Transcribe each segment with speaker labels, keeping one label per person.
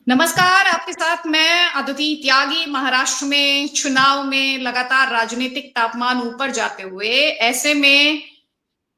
Speaker 1: नमस्कार, आपके साथ मैं अदिति त्यागी। महाराष्ट्र में चुनाव में लगातार राजनीतिक तापमान ऊपर जाते हुए ऐसे में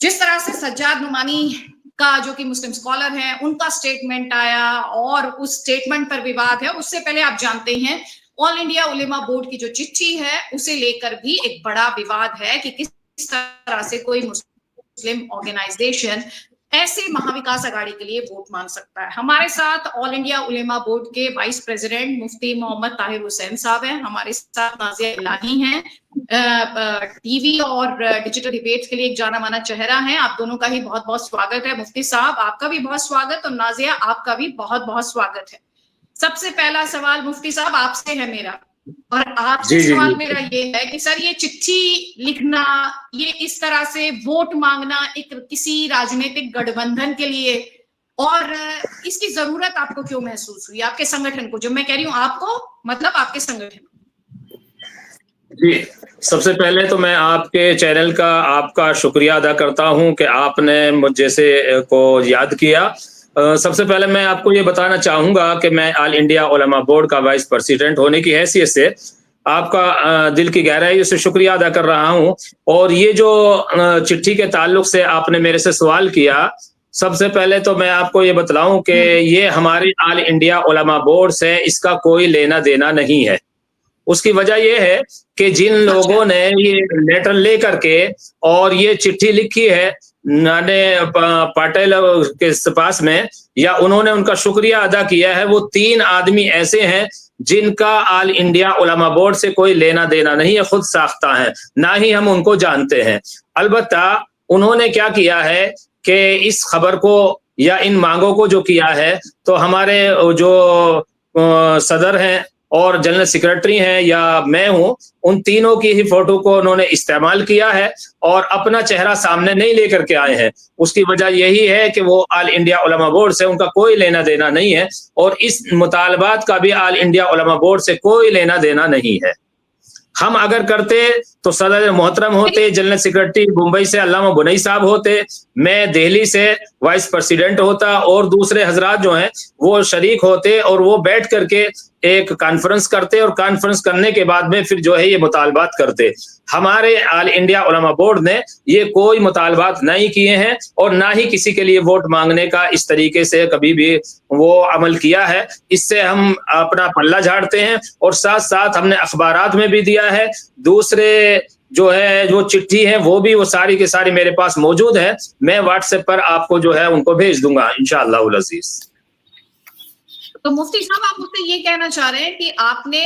Speaker 1: जिस तरह से सज्जाद नुमानी का जो कि मुस्लिम स्कॉलर हैं उनका स्टेटमेंट आया और उस स्टेटमेंट पर विवाद है। उससे पहले आप जानते हैं ऑल इंडिया उलेमा बोर्ड की जो चिट्ठी है उसे लेकर भी एक बड़ा विवाद है कि किस तरह से कोई मुस्लिम ऑर्गेनाइजेशन ऐसे महाविकास अघाड़ी के लिए वोट मांग सकता है। हमारे साथ ऑल इंडिया उलेमा बोर्ड के वाइस प्रेसिडेंट मुफ्ती मोहम्मद ताहिर हुसैन साहब हैं, हमारे साथ नाजिया इलाही हैं, टीवी और डिजिटल डिबेट्स के लिए एक जाना माना चेहरा है। आप दोनों का ही बहुत बहुत स्वागत है। मुफ्ती साहब आपका भी बहुत स्वागत और नाजिया आपका भी बहुत बहुत स्वागत है। सबसे पहला सवाल मुफ्ती साहब आपसे है मेरा, और आपसे
Speaker 2: जी जी
Speaker 1: सवाल
Speaker 2: जी।
Speaker 1: मेरा ये है कि सर ये चिट्ठी लिखना, ये इस तरह से वोट मांगना एक किसी राजनीतिक गठबंधन के लिए, और इसकी जरूरत आपको क्यों महसूस हुई आपके संगठन को? जब मैं कह रही हूँ आपको, मतलब आपके संगठन को।
Speaker 2: जी, सबसे पहले तो मैं आपके चैनल का आपका शुक्रिया अदा करता हूं कि आपने मुझ जैसे को याद किया। सबसे पहले मैं आपको ये बताना चाहूँगा कि मैं ऑल इंडिया उलमा बोर्ड का वाइस प्रेसिडेंट होने की हैसियत से आपका दिल की गहराई से शुक्रिया अदा कर रहा हूं। और ये जो चिट्ठी के ताल्लुक से आपने मेरे से सवाल किया, सबसे पहले तो मैं आपको ये बतलाऊं कि ये हमारी ऑल इंडिया उलमा बोर्ड से इसका कोई लेना-देना नहीं है। उसकी वजह ये है कि जिन
Speaker 1: अच्छा।
Speaker 2: लोगों ने ये लेटर लेकर के और ये चिट्ठी लिखी है नाने पाटिल के पास में, या उन्होंने उनका शुक्रिया अदा किया है, वो 3 आदमी ऐसे हैं जिनका ऑल इंडिया उलमा बोर्ड से कोई लेना देना नहीं है, खुद साख्ता है, ना ही हम उनको जानते हैं। अलबत्ता उन्होंने क्या किया है कि इस खबर को या इन मांगों को जो किया है, तो हमारे जो सदर हैं और जनरल सेक्रेटरी हैं या मैं हूं, उन तीनों की ही फोटो को उन्होंने इस्तेमाल किया है और अपना चेहरा सामने नहीं लेकर के आए हैं। उसकी वजह यही है कि वो ऑल इंडिया उलमा बोर्ड से उनका कोई लेना देना नहीं है और इस मुतालबात का भी ऑल इंडिया उलमा बोर्ड से कोई लेना देना नहीं है। हम अगर करते तो सदर मोहतरम होते, जनरल सेक्रेटरी मुंबई से अल्लामा बुनई साहब होते, मैं दिल्ली से वाइस प्रेसिडेंट होता और दूसरे हजरात जो हैं वो शरीक होते और वो बैठ करके एक कॉन्फ्रेंस करते और कॉन्फ्रेंस करने के बाद में फिर जो है ये मुतालबात करते। हमारे ऑल इंडिया उलमा बोर्ड ने ये कोई मुतालबात नहीं किए हैं और ना ही किसी के लिए वोट मांगने का इस तरीके से कभी भी वो अमल किया है। इससे हम अपना पल्ला झाड़ते हैं और साथ साथ हमने अखबारात में भी दिया है। दूसरे जो है जो चिट्ठी है वो भी वो सारी की सारी मेरे पास मौजूद है। मैं व्हाट्सएप पर आपको जो है उनको भेज दूंगा इंशाअल्लाह उल अजीज।
Speaker 1: तो मुफ्ती साहब आप मुझसे ये कहना चाह रहे हैं कि आपने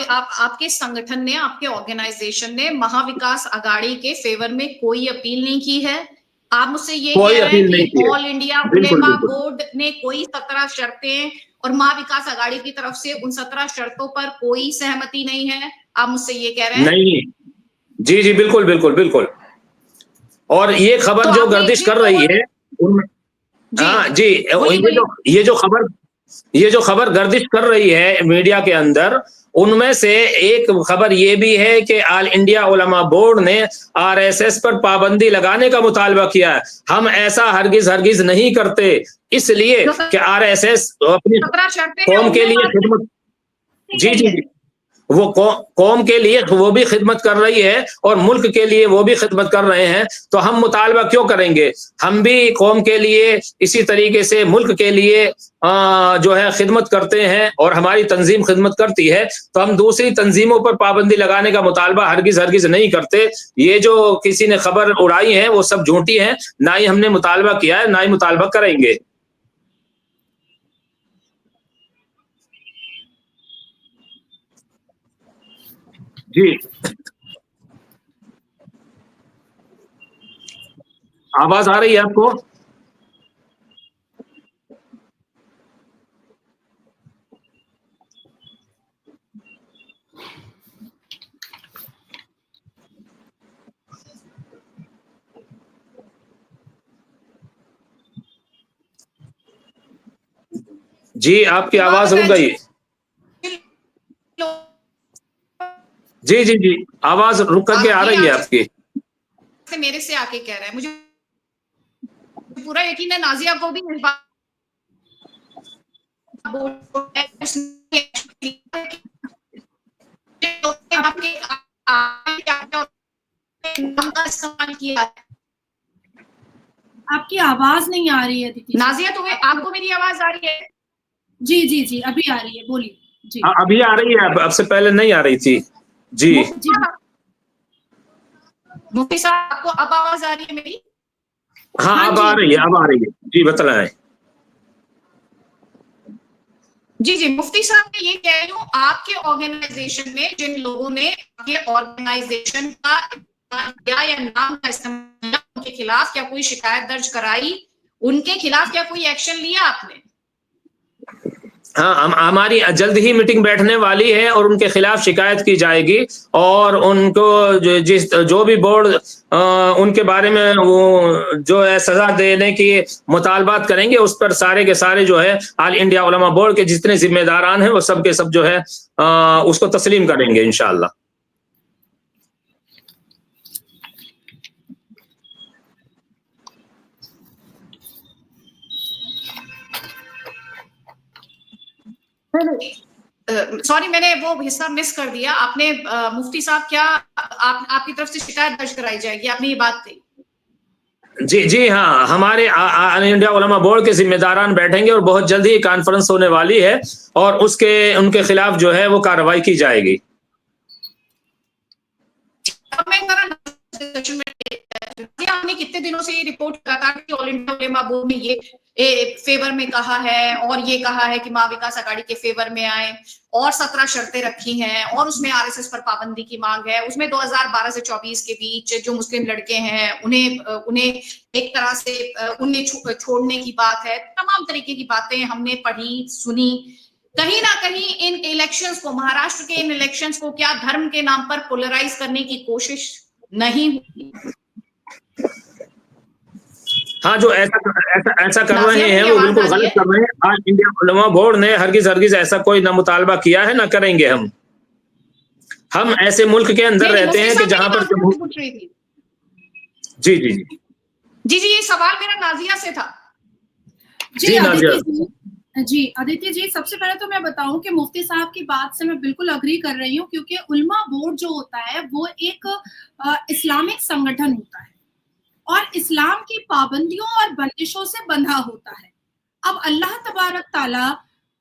Speaker 1: आपके संगठन ने, आपके ऑर्गेनाइजेशन ने महाविकास अघाड़ी के फेवर में कोई अपील नहीं की है? आप मुझसे ये
Speaker 2: कोई
Speaker 1: कह रहे हैं
Speaker 2: अपील नहीं
Speaker 1: कि
Speaker 2: की है।
Speaker 1: ऑल इंडिया
Speaker 2: बिल्कुल
Speaker 1: उलेमा
Speaker 2: बिल्कुल।
Speaker 1: बोर्ड ने कोई 17 शर्तें और महाविकास अघाड़ी की तरफ से उन 17 शर्तों पर कोई सहमति नहीं है, आप मुझसे ये कह रहे हैं?
Speaker 2: नहीं, जी जी बिल्कुल बिल्कुल बिल्कुल। और ये
Speaker 1: तो
Speaker 2: खबर जो
Speaker 1: आपने
Speaker 2: गर्दिश
Speaker 1: जिन
Speaker 2: कर रही
Speaker 1: लोगों
Speaker 2: है उन
Speaker 1: जी
Speaker 2: हाँ जी,
Speaker 1: बोलिए
Speaker 2: ये
Speaker 1: बोलिए।
Speaker 2: जो ये जो खबर गर्दिश कर रही है मीडिया के अंदर, उनमें से एक खबर ये भी है कि ऑल इंडिया उलमा बोर्ड ने आरएसएस पर पाबंदी लगाने का मुतालबा किया है। हम ऐसा हरगिज हरगिज नहीं करते, इसलिए
Speaker 1: जो
Speaker 2: कि आरएसएस अपनी
Speaker 1: 17 शर्तें हैं
Speaker 2: कौम के
Speaker 1: उनमें
Speaker 2: लिए
Speaker 1: बात
Speaker 2: खिदमत,
Speaker 1: की
Speaker 2: जी
Speaker 1: गई
Speaker 2: जी
Speaker 1: है।
Speaker 2: जी, वो कौम के लिए वो भी खिदमत कर रही है और मुल्क के लिए वो भी खिदमत कर रहे हैं, तो हम मुतालबा क्यों करेंगे? हम भी कौम के लिए इसी तरीके से मुल्क के लिए जो है खिदमत करते हैं और हमारी तंजीम खिदमत करती है, तो हम दूसरी तंजीमों पर पाबंदी लगाने का मुतालबा हरगिज हरगिज नहीं करते। ये जो किसी ने खबर उड़ाई है वो सब झूठी है, ना ही हमने मुतालबा किया है, ना ही मुतालबा करेंगे। जी, आवाज आ रही है आपको? जी, आपकी आवाज रुक गई। जी जी जी, आवाज रुक करके आ
Speaker 1: ये
Speaker 2: रही है
Speaker 1: आप
Speaker 2: आपकी।
Speaker 1: जैसे मेरे से आके कह रहे हैं, मुझे पूरा यकीन है नाजिया को भी इस बात बोर्ड है उसने आपके नाम का इस्तेमाल किया है।
Speaker 3: आपकी आवाज नहीं आ रही है दीदी।
Speaker 1: नाजिया, तुम्हें आपको मेरी आवाज आ रही है?
Speaker 3: जी जी जी, अभी आ रही है, बोलिए जी।
Speaker 2: अभी आ रही है, अब से पहले नहीं आ रही थी जी।
Speaker 1: मुफ्ती साहब, आपको अब आवाज आ रही है मेरी?
Speaker 2: हाँ, अब आ रही है, अब आ रही है जी, बतलाएं।
Speaker 1: जी जी, मुफ्ती साहब, मैं ये कह रही हूँ, आपके ऑर्गेनाइजेशन में जिन लोगों ने आपके ऑर्गेनाइजेशन का किया या नाम का इस्तेमाल, उनके खिलाफ क्या कोई शिकायत दर्ज कराई? उनके खिलाफ क्या कोई एक्शन लिया आपने?
Speaker 2: हाँ, हमारी जल्द ही मीटिंग बैठने वाली है और उनके खिलाफ शिकायत की जाएगी और उनको जो भी बोर्ड उनके बारे में वो जो है सजा देने की मुतालबात करेंगे, उस पर सारे के सारे जो है ऑल इंडिया उलमा बोर्ड के जितने जिम्मेदारान हैं वो सब के सब जो है उसको तस्लीम करेंगे इंशाअल्लाह।
Speaker 1: सॉरी, मैंने वो हिस्सा मिस कर दिया। आपने मुफ्ती साहब, क्या आपकी तरफ से शिकायत दर्ज कराई जाएगी? आपने ये बात कही।
Speaker 2: जी जी हाँ, हमारे ऑल इंडिया उलमा बोर्ड के जिम्मेदारान बैठेंगे और बहुत जल्द ही कॉन्फ्रेंस होने वाली है और उनके खिलाफ जो है वो कार्रवाई की जाएगी।
Speaker 1: हमने कितने दिनों से ये रिपोर्ट लगातार कि ऑल इंडिया उलेमा बोर्ड ने ये फेवर में कहा है और ये कहा है कि माँ विकास अघाड़ी के फेवर में आए और 17 शर्तें रखी हैं और उसमें आरएसएस पर पाबंदी की मांग है। उसमें 2012 से 24 के बीच जो मुस्लिम लड़के हैं उन्हें एक तरह से उन्हें छोड़ने की बात है। तमाम तरीके की बातें हमने पढ़ी, सुनी। कहीं ना कहीं इन इलेक्शंस को, महाराष्ट्र के इन इलेक्शंस को क्या धर्म के नाम पर पोलराइज करने की कोशिश नहीं हुई?
Speaker 2: हाँ, जो ऐसा कर रहे हैं वो बिल्कुल गलत कर रहे हैं। ऑल इंडिया उलमा बोर्ड ने हरगिज ऐसा कोई ना मुतालबा किया है, ना करेंगे। हम ऐसे मुल्क के अंदर रहते हैं कि जहां पर जी जी जी
Speaker 1: जी जी, ये सवाल मेरा नाजिया से था।
Speaker 3: जी जी अदिति जी, सबसे पहले तो मैं बताऊं कि मुफ्ती साहब की बात से मैं बिल्कुल अग्री कर रही हूं, क्योंकि उलमा बोर्ड जो होता है वो एक इस्लामिक संगठन होता है और इस्लाम की पाबंदियों और बंदिशों से बंधा होता है। अब अल्लाह तबारक ताला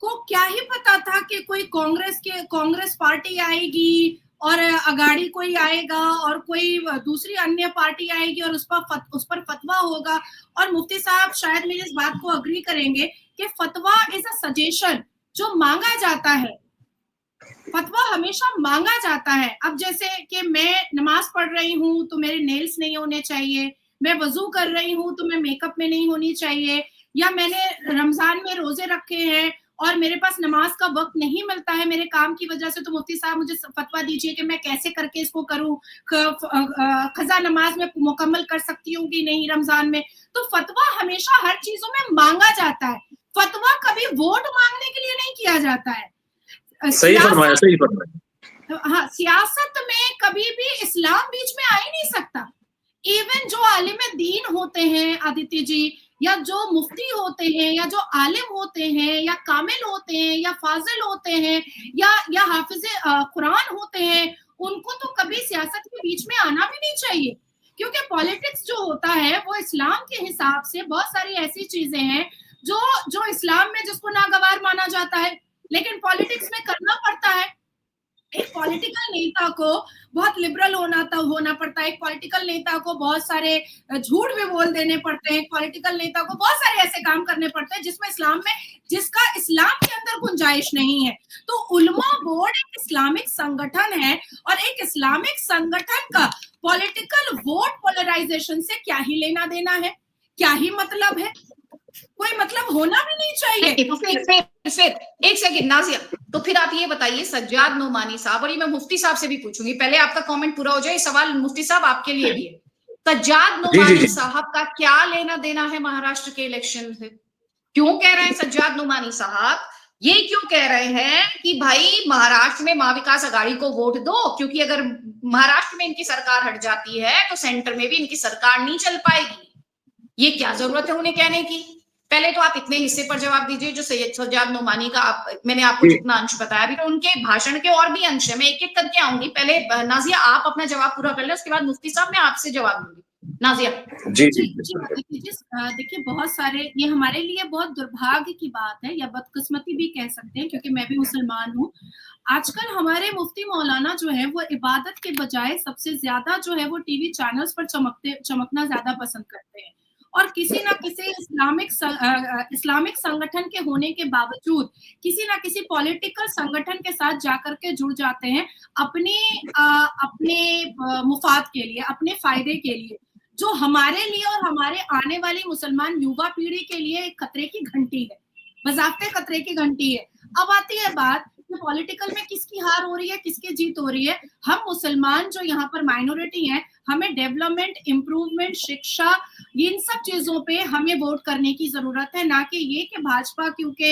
Speaker 3: को क्या ही पता था कि कोई कांग्रेस पार्टी आएगी और अघाड़ी कोई आएगा और कोई दूसरी अन्य पार्टी आएगी और उस पर फतवा होगा। और मुफ्ती साहब शायद मेरी इस बात को अग्री करेंगे कि फतवा इज अ सजेशन जो मांगा जाता है। फतवा हमेशा मांगा जाता है। अब जैसे कि मैं नमाज पढ़ रही हूँ तो मेरे नेल्स नहीं होने चाहिए, मैं वजू कर रही हूँ तो मैं मेकअप में नहीं होनी चाहिए, या मैंने रमजान में रोजे रखे हैं और मेरे पास नमाज का वक्त नहीं मिलता है मेरे काम की वजह से, तो मुफ्ती साहब मुझे फतवा दीजिए कि मैं कैसे करके इसको करूं, खजा नमाज में मुकम्मल कर सकती हूँ कि नहीं रमजान में। तो फतवा हमेशा हर चीजों में मांगा जाता है। फतवा कभी वोट मांगने के लिए नहीं किया जाता है।
Speaker 2: सही फरमाया।
Speaker 3: हाँ, सियासत में कभी भी इस्लाम बीच में आ ही नहीं सकता। इवन जो आलिम दीन होते हैं आदित्य जी, या जो मुफ्ती होते हैं, या जो आलिम होते हैं, या कामिल होते हैं, या फाजिल होते हैं, या हाफिज कुरान होते हैं, उनको तो कभी सियासत के बीच में आना भी नहीं चाहिए, क्योंकि पॉलिटिक्स जो होता है वो इस्लाम के हिसाब से बहुत सारी ऐसी चीजें हैं जो इस्लाम में जिसको नागवार माना जाता है, लेकिन पॉलिटिक्स में करना पड़ता है। एक पॉलिटिकल नेता को बहुत लिबरल होना पड़ता है, एक पॉलिटिकल नेता को बहुत सारे झूठ भी बोल देने पड़ते हैं, एक पॉलिटिकल नेता को बहुत सारे ऐसे काम करने पड़ते हैं जिसका इस्लाम के अंदर गुंजाइश नहीं है। तो उलमा बोर्ड एक इस्लामिक संगठन है और एक इस्लामिक संगठन का पॉलिटिकल वोट पोलराइजेशन से क्या ही लेना देना है, क्या ही मतलब है, कोई मतलब होना भी नहीं चाहिए।
Speaker 1: तो फिर एक सेकंड नाजिया, तो फिर आप ये बताइए सज्जाद नोमानी साहब, और ये मैं मुफ्ती साहब से भी पूछूंगी, पहले आपका कमेंट पूरा हो जाए, सवाल मुफ्ती साहब आपके लिए भी है। सज्जाद नोमानी साहब का क्या लेना देना है महाराष्ट्र के इलेक्शन से? क्यों कह रहे हैं सज्जाद नोमानी साहब, ये क्यों कह रहे हैं कि भाई महाराष्ट्र में माँ विकास अघाड़ी को वोट दो, क्योंकि अगर महाराष्ट्र में इनकी सरकार हट जाती है तो सेंटर में भी इनकी सरकार नहीं चल पाएगी? ये क्या जरूरत है उन्हें कहने की? पहले तो आप इतने हिस्से पर जवाब दीजिए जो सैयद सज्जाद नोमानी का मैंने आपको जितना अंश बताया, अभी तो उनके भाषण के और भी अंश है, मैं एक एक करके आऊंगी। पहले नाजिया आप अपना जवाब पूरा कर ले, उसके बाद मुफ्ती साहब मैं आपसे जवाब दूंगी। नाजिया।
Speaker 3: देखिए बहुत सारे, ये हमारे लिए बहुत दुर्भाग्य की बात है या बदकिस्मती भी कह सकते हैं, क्योंकि मैं भी मुसलमान हूँ। आजकल हमारे मुफ्ती मौलाना जो है वो इबादत के बजाय सबसे ज्यादा जो है वो टीवी चैनल्स पर चमकना ज्यादा पसंद करते हैं, और किसी ना किसी इस्लामिक संगठन के होने के बावजूद किसी ना किसी पॉलिटिकल संगठन के साथ जाकर के जुड़ जाते हैं अपने मुफाद के लिए, अपने फायदे के लिए, जो हमारे लिए और हमारे आने वाली मुसलमान युवा पीढ़ी के लिए एक खतरे की घंटी है, बजाते खतरे की घंटी है। अब आती है बात कि पॉलिटिकल में किसकी हार हो रही है, किसकी जीत हो रही है। हम मुसलमान जो यहाँ पर माइनॉरिटी हैं, हमें डेवलपमेंट, इम्प्रूवमेंट, शिक्षा, इन सब चीजों पे हमें वोट करने की जरूरत है, ना कि ये कि भाजपा क्योंकि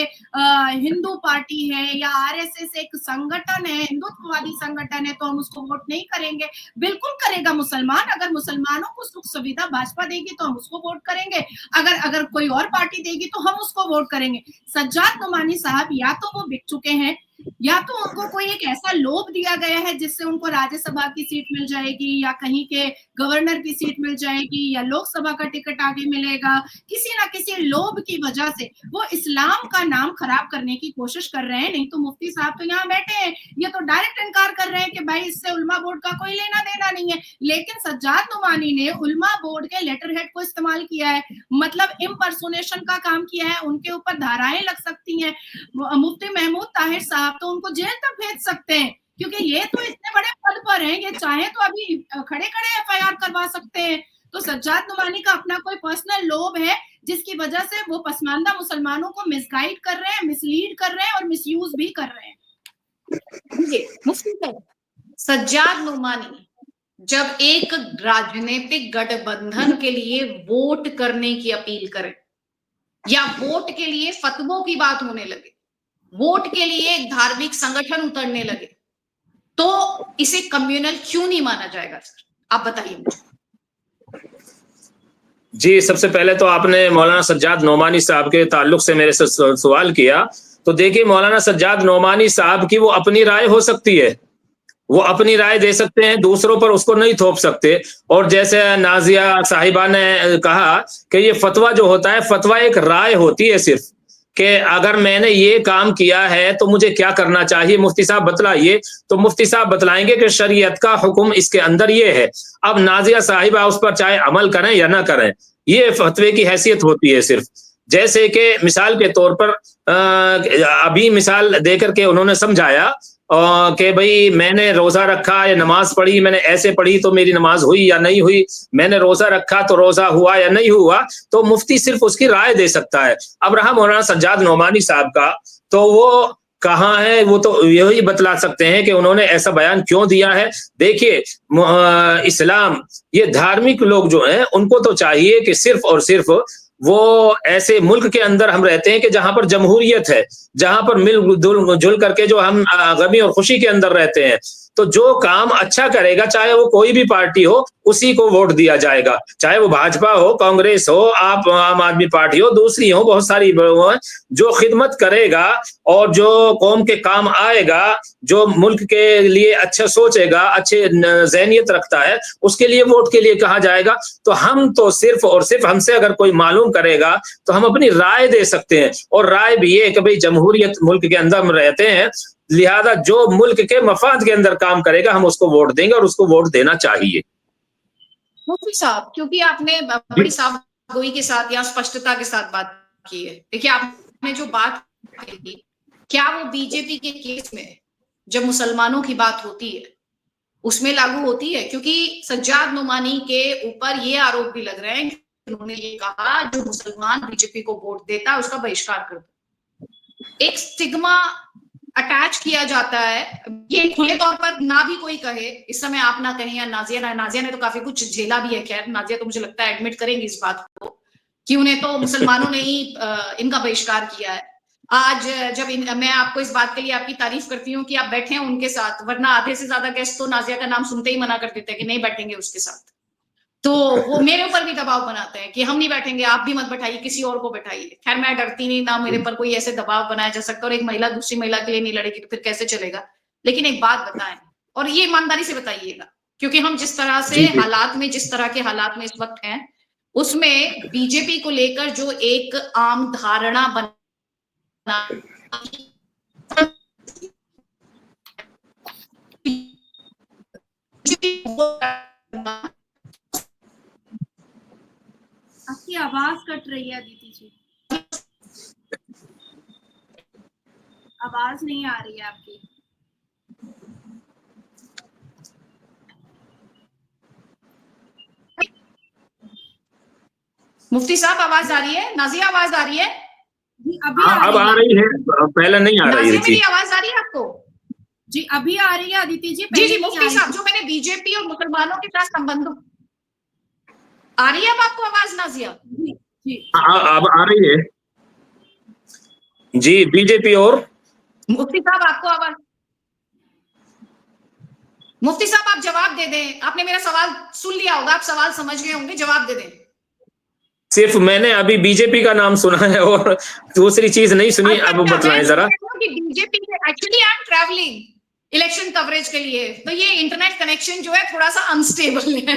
Speaker 3: हिंदू पार्टी है या आरएसएस एक संगठन है, हिंदुत्ववादी संगठन है, तो हम उसको वोट नहीं करेंगे। बिल्कुल करेगा मुसलमान, अगर मुसलमानों को सुख सुविधा भाजपा देगी तो हम उसको वोट करेंगे, अगर कोई और पार्टी देगी तो हम उसको वोट करेंगे। सज्जाद नोमानी साहब या तो वो बिक चुके हैं, या तो उनको कोई एक ऐसा लोभ दिया गया है जिससे उनको राज्यसभा की सीट मिल जाएगी या कहीं के गवर्नर की सीट मिल जाएगी या लोकसभा का टिकट आगे मिलेगा। किसी ना किसी लोभ की वजह से वो इस्लाम का नाम खराब करने की कोशिश कर रहे हैं। नहीं तो मुफ्ती साहब तो यहाँ बैठे हैं, ये तो डायरेक्ट इनकार कर रहे हैं कि भाई इससे उलमा बोर्ड का कोई लेना देना नहीं है। लेकिन सज्जाद नोमानी ने उलमा बोर्ड के लेटर हेड को इस्तेमाल किया है, मतलब इम्पर्सोनेशन का काम किया है, उनके ऊपर धाराएं लग सकती हैं। मुफ्ती महमूद ताहिर साहब तो उनको जेल तक भेज सकते हैं, क्योंकि ये तो इतने बड़े पद पर हैं, ये चाहे तो अभी खड़े खड़े एफआईआर करवा सकते हैं। तो सज्जाद नोमानी का अपना कोई पर्सनल लोभ है जिसकी वजह से वो पसमानदा मुसलमानों को मिसगाइड कर रहे हैं, मिसलीड कर रहे हैं और मिसयूज भी कर रहे हैं।
Speaker 1: मुफ्ती साहब, सज्जाद नोमानी जब एक राजनीतिक गठबंधन के लिए वोट करने की अपील करें या वोट के लिए फतवों की बात होने लगे, वोट के लिए एक धार्मिक संगठन उतरने लगे, तो इसे कम्युनल क्यों नहीं माना जाएगा सर? आप बताइए मुझे।
Speaker 2: जी, सबसे पहले तो आपने मौलाना सज्जाद नोमानी साहब के ताल्लुक से मेरे से सवाल किया, तो देखिए मौलाना सज्जाद नोमानी साहब की वो अपनी राय हो सकती है, वो अपनी राय दे सकते हैं, दूसरों पर उसको नहीं थोप सकते। और जैसे नाजिया साहिबा ने कहा कि ये फतवा जो होता है, फतवा एक राय होती है सिर्फ, कि अगर मैंने ये काम किया है तो मुझे क्या करना चाहिए, मुफ्ती साहब बतलाइए। तो मुफ्ती साहब बतलाएंगे कि शरीयत का हुक्म इसके अंदर ये है। अब नाजिया साहिबा उस पर चाहे अमल करें या ना करें, ये फतवे की हैसियत होती है सिर्फ। जैसे कि मिसाल के तौर पर अभी मिसाल देकर के उन्होंने समझाया कि भाई मैंने रोजा रखा या नमाज पढ़ी, मैंने ऐसे पढ़ी तो मेरी नमाज हुई या नहीं हुई, मैंने रोजा रखा तो रोजा हुआ या नहीं हुआ, तो मुफ्ती सिर्फ उसकी राय दे सकता है। अब रहा मौलाना सज्जाद नोमानी साहब का, तो वो कहाँ है, वो तो यही बतला सकते हैं कि उन्होंने ऐसा बयान क्यों दिया है। देखिए इस्लाम, ये धार्मिक लोग जो हैं उनको तो चाहिए कि सिर्फ और सिर्फ वो ऐसे मुल्क के अंदर हम रहते हैं कि जहां पर जमहूरियत है, जहां पर मिलजुल करके जो हम गमी और खुशी के अंदर रहते हैं, तो जो काम अच्छा करेगा चाहे वो कोई भी पार्टी हो उसी को वोट दिया जाएगा, चाहे वो भाजपा हो, कांग्रेस हो, आप आम आदमी पार्टी हो, दूसरी हो, बहुत सारी जो खिदमत करेगा और जो कौम के काम आएगा, जो मुल्क के लिए अच्छा सोचेगा, अच्छे ज़हनियत रखता है, उसके लिए वोट के लिए कहा जाएगा। तो हम तो सिर्फ और सिर्फ, हमसे अगर कोई मालूम करेगा तो हम अपनी राय दे सकते हैं, और राय भी ये कि भाई जमहूरियत मुल्क के अंदर हम रहते हैं, लिहाजा जो मुल्क के मफाद के अंदर काम करेगा हम उसको वोट देंगे और उसको वोट देना चाहिए।
Speaker 1: मुफ्ती साहब, क्योंकि आपने बड़ी साफ गोई के साथ या स्पष्टता के साथ बात की है, देखिए आपने जो बात की, क्या वो बीजेपी के केस में जब मुसलमानों की बात होती है उसमें लागू होती है? क्योंकि सज्जाद नोमानी के ऊपर ये आरोप भी लग रहे हैं कि उन्होंने ये कहा जो मुसलमान बीजेपी को वोट देता है उसका बहिष्कार कर दो। एक स्टिग्मा अटैच किया जाता है, ये खुले तौर पर ना भी कोई कहे, इस समय आप ना कहें या नाजिया ने तो काफी कुछ झेला भी है। खैर नाजिया तो मुझे लगता है एडमिट करेंगी इस बात को कि उन्हें तो मुसलमानों ने ही इनका बहिष्कार किया है। आज जब मैं आपको इस बात के लिए आपकी तारीफ करती हूँ कि आप बैठे हैं उनके साथ, वरना आधे से ज्यादा गेस्ट तो नाजिया का नाम सुनते ही मना कर देते हैं कि नहीं बैठेंगे उसके साथ। तो वो मेरे ऊपर भी दबाव बनाते हैं कि हम नहीं बैठेंगे, आप भी मत बैठाइए, किसी और को बैठाइए। खैर मैं डरती नहीं, ना मेरे पर कोई ऐसे दबाव बनाया जा सकता, और एक महिला दूसरी महिला के लिए नहीं लड़ेगी तो फिर कैसे चलेगा। लेकिन एक बात बताएं, और ये ईमानदारी से बताइएगा, क्योंकि हम जिस तरह से हालात में, जिस तरह के हालात में इस वक्त हैं, उसमें बीजेपी को लेकर जो एक आम धारणा बना,
Speaker 3: आपकी आवाज कट रही है अदिति जी, आवाज नहीं आ रही है आपकी।
Speaker 1: मुफ्ती साहब आवाज आ रही है? नाजिया आवाज आ रही है?
Speaker 3: अभी
Speaker 2: अब आ रही है, पहले नहीं आ रही थी।
Speaker 1: मेरी आवाज आ रही है आपको?
Speaker 3: जी अभी आ रही है अदिति जी।
Speaker 1: जी मुफ्ती साहब, जो मैंने बीजेपी और मुसलमानों के साथ संबंध, आ रही है अब आपको आवाज नाजिया?
Speaker 3: जी
Speaker 2: अब आ रही है जी। बीजेपी और
Speaker 1: मुफ्ती साहब आपको आवाज, मुफ्ती साहब आप जवाब दे दें, आपने मेरा सवाल सुन लिया होगा, आप सवाल समझ गए होंगे, जवाब दे दें।
Speaker 2: सिर्फ मैंने अभी बीजेपी का नाम सुना है और दूसरी चीज नहीं सुनी। अब बतलाएं जरा।
Speaker 1: BJP actually I am travelling election coverage के लिए, तो ये इंटरनेट कनेक्शन जो है थोड़ा सा अनस्टेबल है,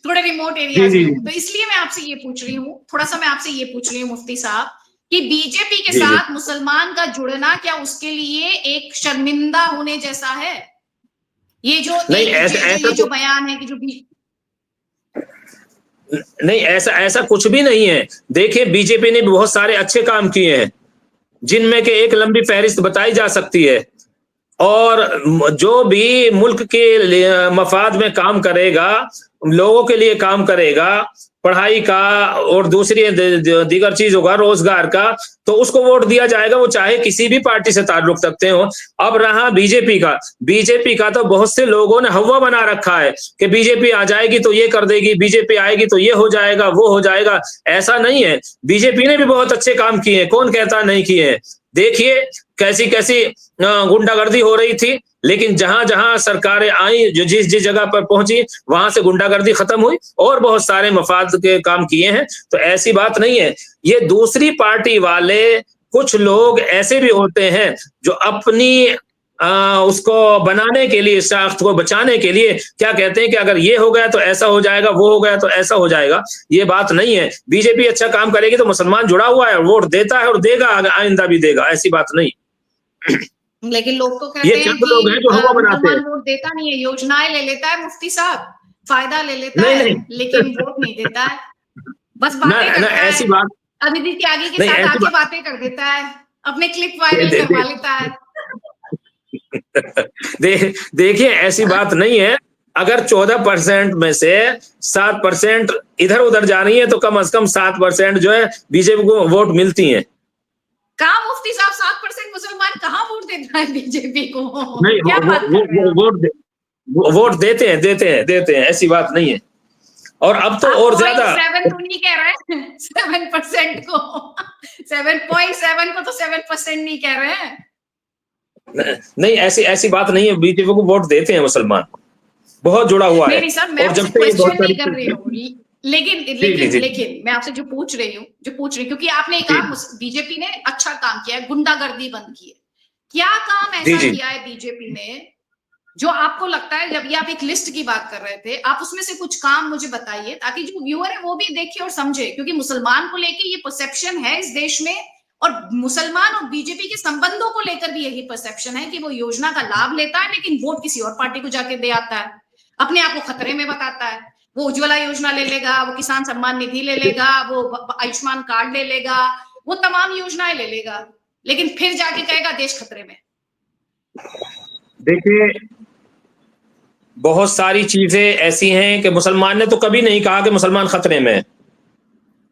Speaker 1: थोड़े रिमोट एरिया में, तो इसलिए मैं आपसे ये पूछ रही हूँ, थोड़ा सा मैं आपसे ये पूछ रही हूँ मुफ्ती साहब, कि बीजेपी के साथ मुसलमान का जुड़ना क्या उसके लिए एक शर्मिंदा होने जैसा है? ये जो
Speaker 2: नहीं,
Speaker 1: ऐसा जो बयान है कि जो
Speaker 2: नहीं, ऐसा कुछ भी नहीं है। देखिए बीजेपी ने बहुत सारे अच्छे काम किए हैं, जिनमें के एक लंबी फहरिस्त बताई जा सकती है, और जो भी मुल्क के मफाद में काम करेगा, लोगों के लिए काम करेगा, पढ़ाई का और दूसरी दीगर चीजों का, रोजगार का, तो उसको वोट दिया जाएगा, वो चाहे किसी भी पार्टी से ताल्लुक रखते हो। अब रहा बीजेपी का तो बहुत से लोगों ने हवा बना रखा है कि बीजेपी आ जाएगी तो ये कर देगी, बीजेपी आएगी तो ये हो जाएगा, वो हो जाएगा। ऐसा नहीं है, बीजेपी ने भी बहुत अच्छे काम किए हैं, कौन कहता नहीं किए हैं। देखिए कैसी कैसी गुंडागर्दी हो रही थी, लेकिन जहां जहां सरकारें आई, जो जिस जिस जगह पर पहुंची, वहां से गुंडागर्दी खत्म हुई और बहुत सारे मफाद के काम किए हैं। तो ऐसी बात नहीं है। ये दूसरी पार्टी वाले कुछ लोग ऐसे भी होते हैं जो अपनी उसको बनाने के लिए, साख्त को बचाने के लिए क्या कहते हैं कि अगर ये हो गया तो ऐसा हो जाएगा, वो हो गया तो ऐसा हो जाएगा। ये बात नहीं है। बीजेपी अच्छा काम करेगी तो मुसलमान जुड़ा हुआ है, वोट देता है और देगा, आइंदा भी देगा, ऐसी बात नहीं।
Speaker 1: लेकिन लोग तो कहते हैं कि
Speaker 2: लोग हैं जो हवा बनाते हैं,
Speaker 1: वोट देता नहीं है, योजनाएं ले लेता है मुफ्ती साहब, फायदा ले लेता है, लेकिन वोट नहीं देता है, बस बातें करता है।
Speaker 2: ऐसी बात
Speaker 1: अदिति त्यागी के साथ आके बातें कर देता है, अपने क्लिप वायरल करवा लेता है।
Speaker 2: देखिए ऐसी बात नहीं है। अगर 14% में से 7% इधर उधर जा रही है, तो कम से कम 7% जो है बीजेपी को वोट मिलती है।
Speaker 1: कहाँ मुफ्ती साहब 7% मुसलमान कहाँ वोट देता है बीजेपी को?
Speaker 2: नहीं, वोट देते हैं, ऐसी बात नहीं है। और अब तो और ज्यादा
Speaker 1: 7 तो नहीं कह रहे हैं, 7% को 7.7 को तो 7% नहीं कह रहे हैं।
Speaker 2: नहीं, ऐसी बात नहीं है। बीजेपी को वोट देते हैं मुसलमान, बहुत जुड़ा हुआ है।
Speaker 1: नहीं सर, मैं आपसे क्वेश्चन नहीं कर रही हूँ, लेकिन मैं आपसे जो पूछ रही हूँ, क्योंकि आपने कहा बीजेपी ने अच्छा काम किया है, गुंडागर्दी बंद की है। क्या काम ऐसा किया है बीजेपी ने जो आपको लगता है, जब ये आप एक लिस्ट की बात कर रहे थे, आप उसमें से कुछ काम मुझे बताइए, ताकि जो व्यूअर है वो भी देखे और समझे, क्योंकि मुसलमान को लेके ये परसेप्शन है इस देश में, और मुसलमान और बीजेपी के संबंधों को लेकर भी यही परसेप्शन है कि वो योजना का लाभ लेता है, लेकिन वोट किसी और पार्टी को जाके दे आता है, अपने आप को खतरे में बताता है। वो उज्ज्वला योजना ले लेगा, वो किसान सम्मान निधि ले लेगा, वो आयुष्मान कार्ड ले लेगा, वो तमाम योजनाएं ले लेगा, लेकिन फिर जाके कहेगा देश खतरे में।
Speaker 2: देखिए बहुत सारी चीजें ऐसी हैं कि मुसलमान ने तो कभी नहीं कहा कि मुसलमान खतरे में है,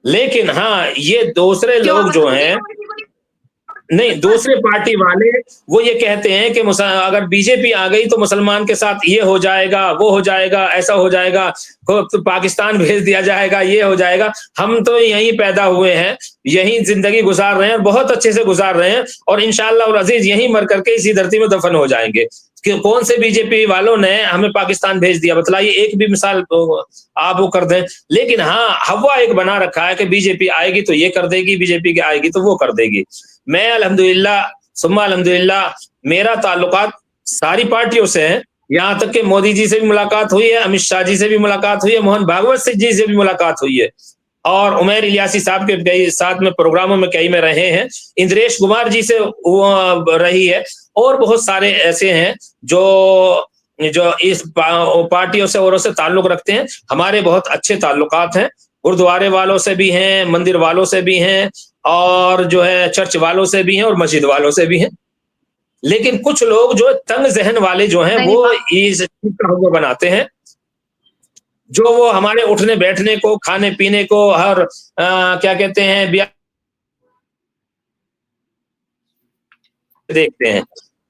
Speaker 2: लेकिन हाँ ये दूसरे लोग जो हैं, नहीं दूसरे पार्टी वाले, वो ये कहते हैं कि अगर बीजेपी आ गई तो मुसलमान के साथ ये हो जाएगा, वो हो जाएगा, ऐसा हो जाएगा, तो पाकिस्तान भेज दिया जाएगा, ये हो जाएगा। हम तो यहीं पैदा हुए हैं, यहीं जिंदगी गुजार रहे हैं, बहुत अच्छे से गुजार रहे हैं, और इंशाअल्लाह और अजीज यहीं मर करके इसी धरती में दफन हो जाएंगे। कौन से बीजेपी वालों ने हमें पाकिस्तान भेज दिया, बतलाइए, एक भी मिसाल आप वो कर दें। लेकिन हाँ, हवा एक बना रखा है कि बीजेपी आएगी तो ये कर देगी, बीजेपी की आएगी तो वो कर देगी। मैं अल्हम्दुलिल्लाह सुम्मा अल्हम्दुलिल्लाह मेरा ताल्लुकात सारी पार्टियों से है, यहाँ तक कि मोदी जी से भी मुलाकात हुई है, अमित शाह जी से भी मुलाकात हुई है, मोहन भागवत जी से भी मुलाकात हुई है, और उमैर इलियासी साहब के कई साथ में प्रोग्रामों में कई में रहे हैं, इंद्रेश कुमार जी से रही है, और बहुत सारे ऐसे हैं जो इस पार्टियों से औरों से ताल्लुक रखते हैं। हमारे बहुत अच्छे ताल्लुकात हैं, गुरुद्वारे वालों से भी हैं, मंदिर वालों से भी हैं, और जो है चर्च वालों से भी हैं, और मस्जिद वालों से भी हैं। लेकिन कुछ लोग जो तंग जहन वाले जो हैं वो इस बनाते हैं, जो वो हमारे उठने बैठने को, खाने पीने को, हर क्या कहते हैं, देखते हैं।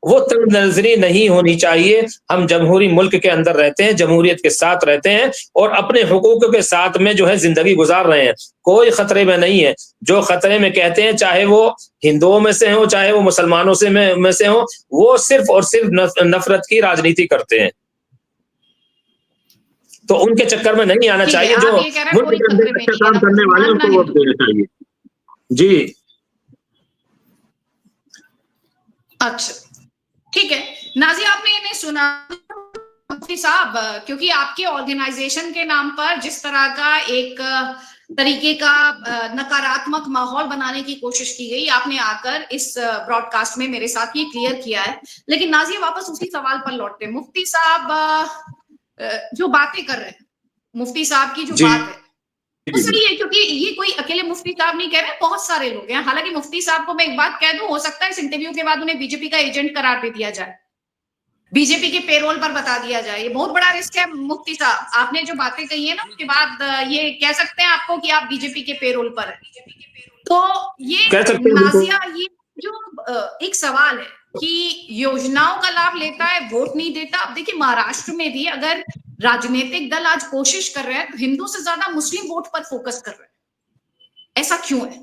Speaker 2: वो तंग नजरी नहीं होनी चाहिए। हम जमहूरी मुल्क के अंदर रहते हैं, जमहूरियत के साथ रहते हैं, और अपने हुकूक के साथ में जो है जिंदगी गुजार रहे हैं, कोई खतरे में नहीं है। जो खतरे में कहते हैं, चाहे वो हिंदुओं में से हो, चाहे वो मुसलमानों से में से हो, वो सिर्फ और सिर्फ नफरत की राजनीति करते हैं। तो उनके चक्कर में नहीं आना चाहिए। जो मुल्क के अंदर अच्छा काम करने वाले उनको वोट देना चाहिए। जी
Speaker 1: अच्छा, ठीक है। नाज़िया, आपने इन्हें सुना मुफ्ती साहब, क्योंकि आपके ऑर्गेनाइजेशन के नाम पर जिस तरह का एक तरीके का नकारात्मक माहौल बनाने की कोशिश की गई, आपने आकर इस ब्रॉडकास्ट में मेरे साथ ये क्लियर किया है। लेकिन नाज़िया, वापस उसी सवाल पर लौटते हैं। मुफ्ती साहब जो बातें कर रहे हैं, मुफ्ती साहब की जो बात है वो सही है, क्योंकि ये कोई अकेले मुफ्ती साहब नहीं कह रहे, बहुत सारे लोग हैं। हालांकि मुफ्ती साहब को मैं एक बात कह दूं, हो सकता है इस इंटरव्यू के बाद उन्हें बीजेपी का एजेंट करार दे दिया जाए, बीजेपी के पेरोल पर बता दिया जाए। ये बहुत बड़ा रिस्क है मुफ्ती साहब। आपने जो बातें कही है ना, उसके बाद ये कह सकते हैं आपको कि आप बीजेपी के पेरोल पर है। तो ये नाज़िया, ये जो एक सवाल है कि योजनाओं का लाभ लेता है, वोट नहीं देता। अब देखिए, महाराष्ट्र में भी अगर राजनीतिक दल आज कोशिश कर रहे हैं तो हिंदू से ज्यादा मुस्लिम वोट पर फोकस कर रहे हैं। ऐसा क्यों है?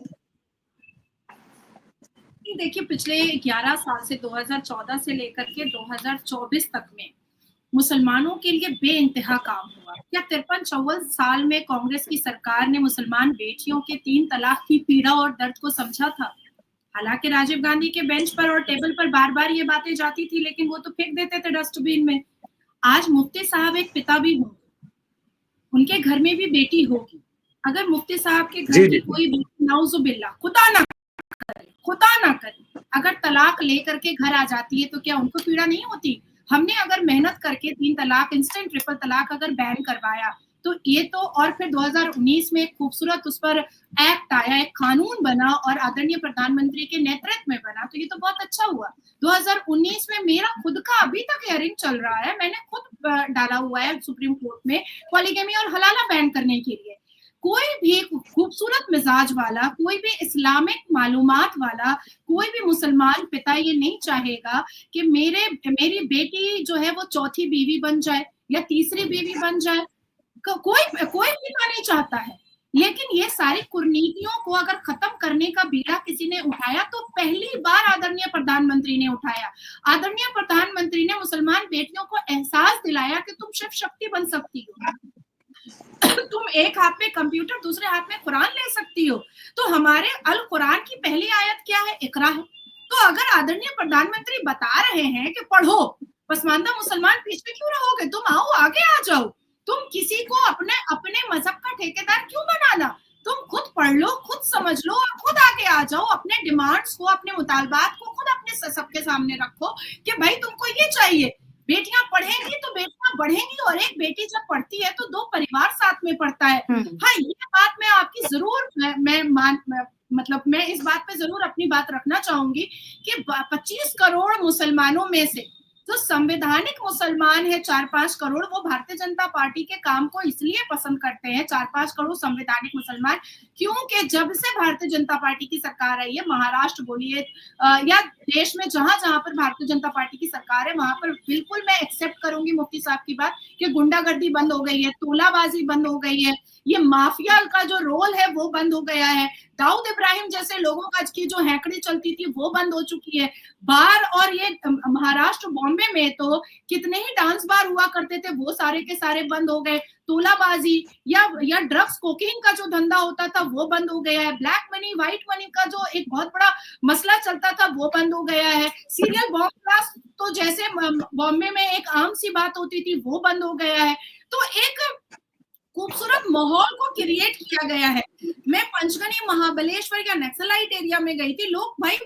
Speaker 3: देखिए, पिछले 11 साल से 2014 से लेकर के 2024 तक में मुसलमानों के लिए बेइंतहा काम हुआ। क्या 53-54 साल में कांग्रेस की सरकार ने मुसलमान बेटियों के 3 तलाक की पीड़ा और दर्द को समझा था? हालांकि राजीव गांधी के बेंच पर और टेबल पर बार बार ये बातें जाती थी, लेकिन वो तो फेंक देते थे डस्टबिन में। आज मुफ्ती साहब एक पिता भी होंगे, उनके घर में भी बेटी होगी। अगर मुफ्ती साहब के घर की कोई बेटी, नाउजुबिल्लाह, खुदा ना करे, अगर तलाक लेकर के घर आ जाती है तो क्या उनको पीड़ा नहीं होती? हमने अगर मेहनत करके 3 तलाक, इंस्टेंट ट्रिपल तलाक अगर बैन करवाया, तो ये तो, और फिर 2019 में एक खूबसूरत उस पर एक्ट आया, एक कानून बना और आदरणीय प्रधानमंत्री के नेतृत्व में बना, तो ये तो बहुत अच्छा हुआ। 2019 में मेरा खुद का अभी तक हियरिंग चल रहा है, मैंने खुद डाला हुआ है सुप्रीम कोर्ट में पॉलीगैमी और हलाला बैन करने के लिए। कोई भी खूबसूरत मिजाज वाला, कोई भी इस्लामिक मालूमात वाला, कोई भी मुसलमान पिता ये नहीं चाहेगा कि मेरी बेटी जो है वो चौथी बीवी बन जाए या तीसरी बीवी बन जाए। कोई पिता नहीं चाहता है। लेकिन ये सारी कुरीतियों को अगर खत्म करने का बीड़ा किसी ने उठाया तो पहली बार आदरणीय प्रधानमंत्री ने उठाया। आदरणीय प्रधानमंत्री ने मुसलमान बेटियों को एहसास दिलाया कि तुम शिव शक्ति बन सकती हो, तुम एक हाथ में कंप्यूटर, दूसरे हाथ में कुरान ले सकती हो। तो हमारे अल कुरान की पहली आयत क्या है? इकरा है। तो अगर आदरणीय प्रधानमंत्री बता रहे हैं कि पढ़ो, पसमानदा मुसलमान पीछे क्यों रहोगे, तुम आओ, आगे आ जाओ। तुम किसी को अपने मजहब का ठेकेदार क्यों बनाना? तुम खुद पढ़ लो, खुद समझ लो और खुद आगे आ जाओ। अपने डिमांड्स को, अपने मुतालबात को खुद अपने सबके सामने रखो कि भाई तुमको ये चाहिए। बेटियां पढ़ेंगी तो बेटियां बढ़ेंगी, और एक बेटी जब पढ़ती है तो 2 परिवार साथ में पढ़ता है। हाँ, ये बात मैं आपकी जरूर मैं इस बात पे जरूर अपनी बात रखना चाहूंगी कि 25 करोड़ मुसलमानों में से जो संवैधानिक मुसलमान है 4-5 करोड़, वो भारतीय जनता पार्टी के काम को इसलिए पसंद करते हैं। 4-5 करोड़ संवैधानिक मुसलमान, क्योंकि जब से भारतीय जनता पार्टी की सरकार आई है, महाराष्ट्र बोलिए या देश में जहां पर भारतीय जनता पार्टी की सरकार है, वहां पर बिल्कुल मैं एक्सेप्ट करूंगी मुफ्ती साहब की बात कि गुंडागर्दी बंद हो गई है, तोलाबाजी बंद हो गई है, ये माफिया का जो रोल है वो बंद हो गया है। दाऊद इब्राहिम जैसे लोगों का की जो हैकड़ी चलती थी वो बंद हो चुकी है। बार और ये महाराष्ट्र बॉम्बे में तो कितने ही डांस बार हुआ करते थे, वो सारे के सारे बंद हो गए। तोलाबाजी या ड्रग्स कोकीन का जो धंधा होता था वो बंद हो गया है। ब्लैक मनी व्हाइट मनी का जो एक बहुत बड़ा मसला चलता था वो बंद हो गया है। सीरियल बॉम्ब ब्लास्ट तो जैसे बॉम्बे में एक आम सी बात होती थी वो बंद हो गया है। तो एक खूबसूरत माहौल को क्रिएट किया गया है। मैं पंचगनी महाबलेश्वर या नक्सलाइट एरिया में गई थी, लोग भाई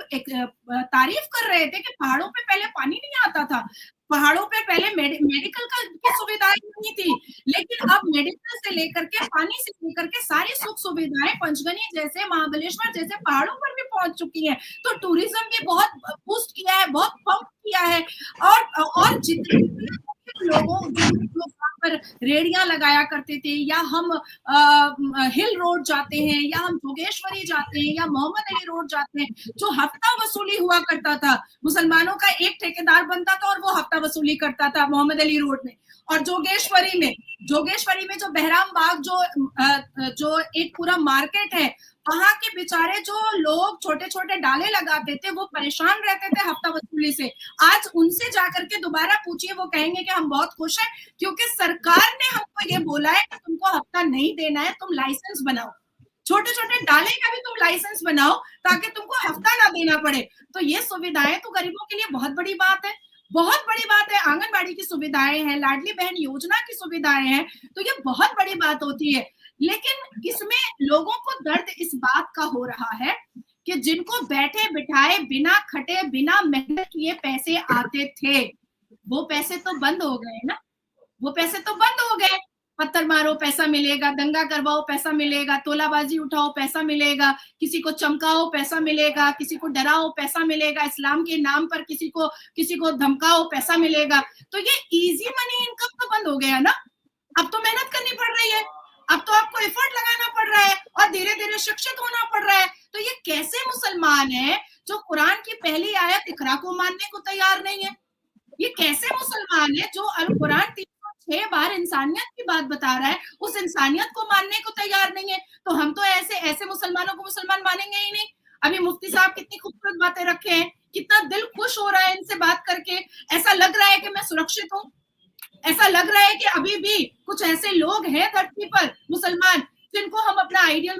Speaker 3: तारीफ कर रहे थे कि पहाड़ों पे पहले पानी नहीं आता था, पहाड़ों पे पहले मेडिकल की सुविधाएं नहीं थी, लेकिन अब मेडिकल से लेकर के पानी से लेकर के सारी सुख सुविधाएं पंचगनी जैसे महाबलेश्वर जैसे पहाड़ों पर भी पहुंच चुकी है। तो टूरिज्म भी बहुत बूस्ट किया है, बहुत पंप किया है। और जितने लोगों जो पर रेडियां लगाया करते थे, या हम हिल रोड जाते हैं, या हम जोगेश्वरी जाते हैं, या मोहम्मद अली रोड जाते हैं, जो हफ्ता वसूली हुआ करता था, मुसलमानों का एक ठेकेदार बनता था और वो हफ्ता वसूली करता था मोहम्मद अली रोड में। और जोगेश्वरी में जो बहराम बाग जो एक पूरा मार्केट है, वहां के बेचारे जो लोग छोटे छोटे डाले लगाते थे वो परेशान रहते थे हफ्ता वसूली से। आज उनसे जाकर के दोबारा पूछिए, वो कहेंगे कि हम बहुत खुश हैं क्योंकि सरकार ने हमको ये बोला है कि तुमको हफ्ता नहीं देना है, तुम लाइसेंस बनाओ, छोटे छोटे डाले का भी तुम लाइसेंस बनाओ ताकि तुमको हफ्ता ना देना पड़े। तो ये सुविधाएं तो गरीबों के लिए बहुत बड़ी बात है, बहुत बड़ी बात है। आंगनबाड़ी की सुविधाएं हैं, लाडली बहन योजना की सुविधाएं हैं, तो ये बहुत बड़ी बात होती है। लेकिन इसमें लोगों को दर्द इस बात का हो रहा है कि जिनको बैठे बिठाए बिना खटे बिना मेहनत किए पैसे आते थे, वो पैसे तो बंद हो गए ना, वो पैसे तो बंद हो गए। पत्थर मारो पैसा मिलेगा, दंगा करवाओ पैसा मिलेगा, तोलाबाजी उठाओ पैसा मिलेगा, किसी को चमकाओ पैसा मिलेगा, किसी को डराओ पैसा मिलेगा, इस्लाम के नाम पर किसी को धमकाओ पैसा मिलेगा। तो ये इजी मनी इनकम तो बंद हो गया ना। अब तो मेहनत करनी पड़ रही है, अब तो आपको एफर्ट लगाना पड़ रहा है और धीरे धीरे शिक्षित होना पड़ रहा है। तो ये कैसे मुसलमान है जो कुरान की पहली आयत इकरा को मानने को तैयार नहीं है? ये कैसे मुसलमान है जो अल कुरान 306 बार इंसानियत की बात बता रहा है, उस इंसानियत को मानने को तैयार नहीं है? तो हम तो ऐसे मुसलमानों को मुसलमान मानेंगे ही नहीं। अभी मुफ्ती साहब कितनी खूबसूरत बातें रखे हैं, कितना दिल खुश हो रहा है इनसे बात करके, ऐसा लग रहा है कि मैं सुरक्षित हूँ, ऐसा लग रहा है कि अभी भी कुछ ऐसे लोग हैं धरती पर मुसलमान जिनको हम अपना आइडियल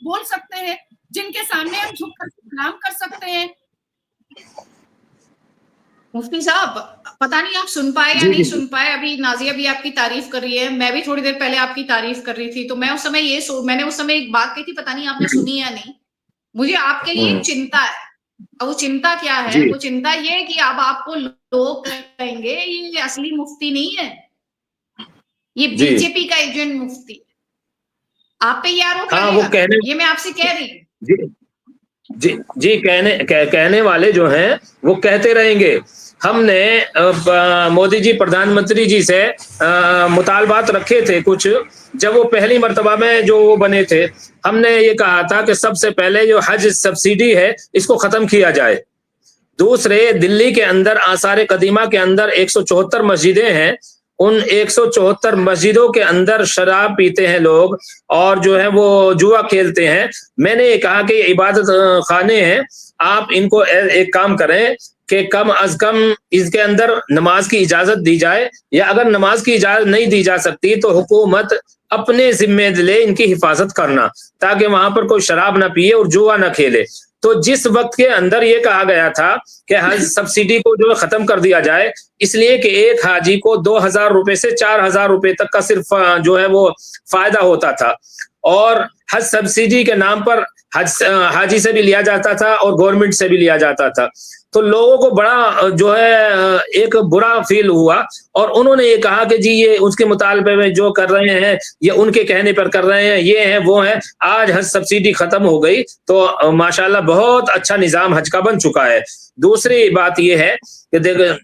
Speaker 3: बोल सकते हैं, जिनके सामने हम झुक कर सलाम कर सकते हैं।
Speaker 1: मुफ्ती साहब, पता नहीं आप सुन पाए या नहीं सुन पाए, अभी नाजिया भी आपकी तारीफ कर रही है, मैं भी थोड़ी देर पहले आपकी तारीफ कर रही थी। तो मैं उस समय मैंने उस समय एक बात कही थी, पता नहीं आपने सुनी या नहीं। मुझे आपके लिए चिंता है, और वो चिंता क्या है? वो चिंता ये है कि अब आपको लोग कहेंगे ये असली मुफ्ती नहीं है, ये बीजेपी का एजेंट मुफ्ती। आप पे ये आरोप लगेगा, ये मैं आपसे कह रही हूँ।
Speaker 2: जी कहने वाले जो हैं वो कहते रहेंगे। हमने मोदी जी प्रधानमंत्री जी से मुतालबात रखे थे कुछ, जब वो पहली मर्तबा में जो वो बने थे, हमने ये कहा था कि सबसे पहले जो हज सब्सिडी है इसको खत्म किया जाए। दूसरे, दिल्ली के अंदर आसार कदीमा के अंदर 174 मस्जिदें हैं, उन 174 मस्जिदों के अंदर शराब पीते हैं लोग और जो है वो जुआ खेलते हैं। मैंने ये कहा कि इबादत खाने हैं, आप इनको एक काम करें कि कम अज कम इसके अंदर नमाज की इजाजत दी जाए, या अगर नमाज की इजाजत नहीं दी जा सकती तो हुकूमत अपने जिम्मे ले इनकी हिफाजत करना, ताकि वहां पर कोई शराब ना पिए और जुआ ना खेले। तो जिस वक्त के अंदर ये कहा गया था कि हज सब्सिडी को जो खत्म कर दिया जाए, इसलिए कि एक हाजी को 2000 रुपए से 4000 रुपए तक का सिर्फ जो है वो फायदा होता था, और हज सब्सिडी के नाम पर हाजी से भी लिया जाता था और गवर्नमेंट से भी लिया जाता था। तो लोगों को बड़ा जो है एक बुरा फील हुआ, और उन्होंने ये कहा कि जी ये उसके मुतालबे में जो कर रहे हैं ये उनके कहने पर कर रहे हैं, ये है वो है। आज हज सब्सिडी खत्म हो गई तो माशाल्लाह बहुत अच्छा निजाम हज का बन चुका है। दूसरी बात ये है कि देखो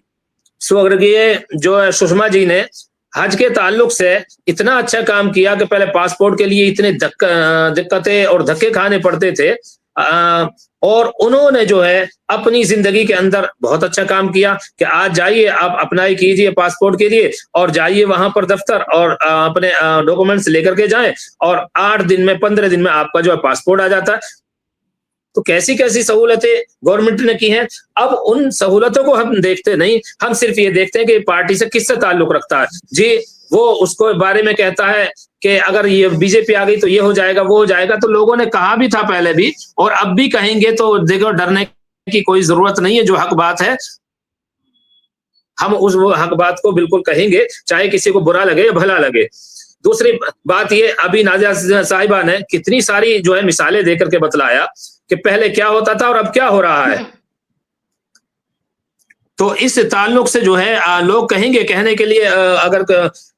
Speaker 2: स्वर्गीय जो है सुषमा जी ने हज के ताल्लुक से इतना अच्छा काम किया कि पहले पासपोर्ट के लिए इतने दिक्कतें और धक्के खाने पड़ते थे, और उन्होंने जो है अपनी जिंदगी के अंदर बहुत अच्छा काम किया कि आज जाइए आप अप्लाई कीजिए पासपोर्ट के लिए और जाइए वहां पर दफ्तर और अपने डॉक्यूमेंट्स लेकर के जाएं और 8 दिन में 15 दिन में आपका जो है पासपोर्ट आ जाता है। तो कैसी कैसी सहूलतें गवर्नमेंट ने की हैं। अब उन सहूलतों को हम देखते नहीं, हम सिर्फ ये देखते हैं कि पार्टी से किससे ताल्लुक रखता है। जी, वो उसको बारे में कहता है कि अगर ये बीजेपी आ गई तो ये हो जाएगा, वो हो जाएगा। तो लोगों ने कहा भी था पहले भी और अब भी कहेंगे, तो देखो डरने की कोई जरूरत नहीं है। जो हक बात है हम उस वो हक बात को बिल्कुल कहेंगे, चाहे किसी को बुरा लगे या भला लगे। दूसरी बात ये, अभी नाज़िया साहिबा ने कितनी सारी जो है मिसालें देकर के बतलाया कि पहले क्या होता था और अब क्या हो रहा है। तो इस ताल्लुक से जो है लोग कहेंगे, कहने के लिए अगर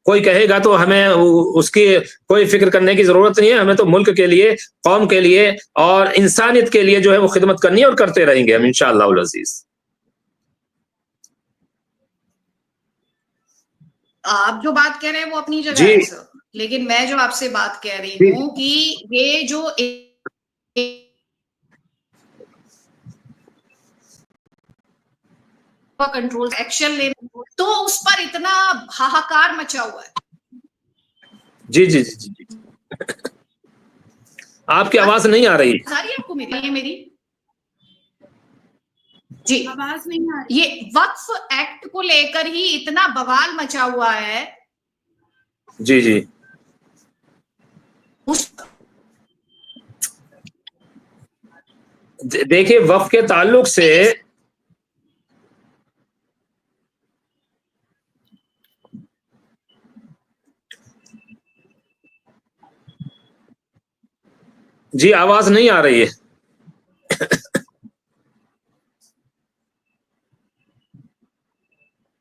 Speaker 2: कोई कहेगा तो हमें उसकी कोई फिक्र करने की जरूरत नहीं है। हमें तो मुल्क के लिए, कौम के लिए और इंसानियत के लिए जो है वो खिदमत करनी है और करते रहेंगे हम इंशाअल्लाह उल अजीज।
Speaker 1: आप जो बात कह रहे हैं वो अपनी जगह है सर, लेकिन मैं जो आपसे बात कह रही हूँ कि ये जो कंट्रोल एक्शन लेने, तो उस पर इतना हाहाकार मचा हुआ है।
Speaker 2: जी जी जी जी, आपकी आवाज नहीं आ रही है
Speaker 1: आपको मेरी जी
Speaker 3: आवाज नहीं आ रही।
Speaker 1: ये वक्फ एक्ट को लेकर ही इतना बवाल मचा हुआ है।
Speaker 2: जी जी, देखिए वक्फ के ताल्लुक से जी आवाज नहीं आ रही है।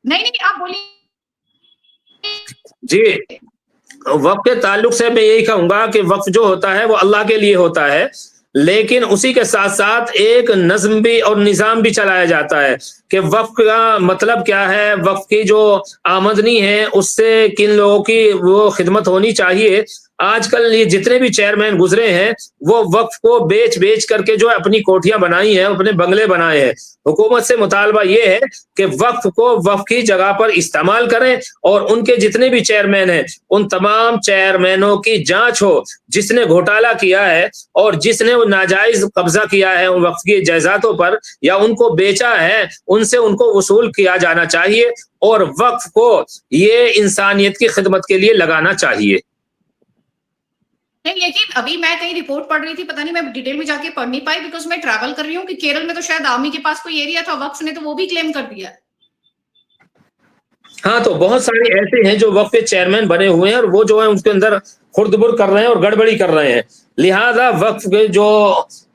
Speaker 1: नहीं आप बोलिए।
Speaker 2: जी, वक्फ के ताल्लुक से मैं यही कहूंगा कि वक्फ जो होता है वो अल्लाह के लिए होता है, लेकिन उसी के साथ साथ एक नज्म भी और निज़ाम भी चलाया जाता है कि वक्फ का मतलब क्या है, वक्फ की जो आमदनी है उससे किन लोगों की वो खिदमत होनी चाहिए। आजकल ये जितने भी चेयरमैन गुजरे हैं वो वक्फ को बेच करके जो अपनी कोठियां बनाई हैं, अपने बंगले बनाए हैं। हुकूमत से मुतालबा ये है कि वक्फ को वक्फ की जगह पर इस्तेमाल करें और उनके जितने भी चेयरमैन हैं उन तमाम चेयरमैनों की जांच हो, जिसने घोटाला किया है और जिसने वो नाजायज कब्जा किया है उन वक्फ की जायदादों पर या उनको बेचा है, उनसे उनको वसूल किया जाना चाहिए और वक्फ को ये इंसानियत की खिदमत के लिए लगाना चाहिए।
Speaker 1: नहीं, लेकिन अभी मैं कहीं रिपोर्ट पढ़ रही थी, पता नहीं मैं डिटेल में जाके पढ़ नहीं पाई बिकॉज मैं ट्रैवल कर रही हूँ, कि केरल में तो शायद आर्मी के पास कोई एरिया था, वक्फ ने तो वो भी क्लेम कर दिया।
Speaker 2: हाँ, तो बहुत सारे ऐसे हैं जो वक्फ के चेयरमैन बने हुए हैं और वो जो है उसके अंदर खुर्दबुर कर रहे हैं और गड़बड़ी कर रहे हैं। लिहाजा वक्फ के जो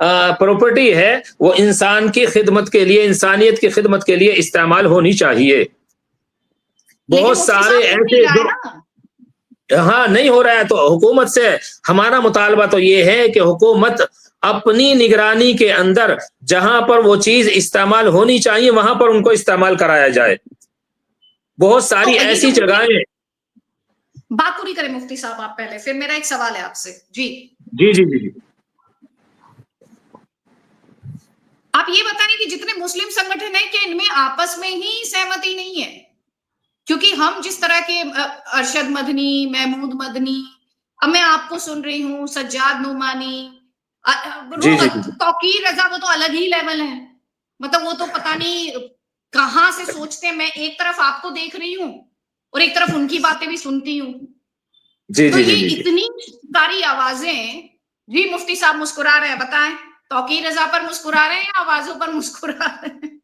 Speaker 2: प्रॉपर्टी है वो इंसान की खिदमत के लिए, इंसानियत की खिदमत के लिए इस्तेमाल होनी चाहिए। बहुत सारे ऐसे जो हाँ नहीं हो रहा है, तो हुकूमत से हमारा मुतालबा तो ये है कि हुकूमत अपनी निगरानी के अंदर जहां पर वो चीज इस्तेमाल होनी चाहिए वहां पर उनको इस्तेमाल कराया जाए। बहुत सारी
Speaker 1: तो
Speaker 2: ऐसी जगहें।
Speaker 1: बात पूरी करें मुफ्ती साहब आप पहले, फिर मेरा एक सवाल है आपसे। जी
Speaker 2: जी जी जी जी,
Speaker 1: आप ये बताएं कि जितने मुस्लिम संगठन है कि इनमें आपस में ही सहमति नहीं है, क्योंकि हम जिस तरह के अरशद मदनी, महमूद मदनी, अब मैं आपको सुन रही हूँ, सज्जाद नोमानी, तौकीर रजा, वो तो अलग ही लेवल है। मतलब वो तो पता नहीं कहां से सोचते हैं। मैं एक तरफ आपको देख रही हूँ और एक तरफ उनकी बातें भी सुनती हूँ। तो ये इतनी सारी आवाजें। जी मुफ्ती साहब मुस्कुरा रहे हैं, बताएं तौकीर रजा पर मुस्कुरा रहे हैं या आवाजों पर मुस्कुरा रहे हैं?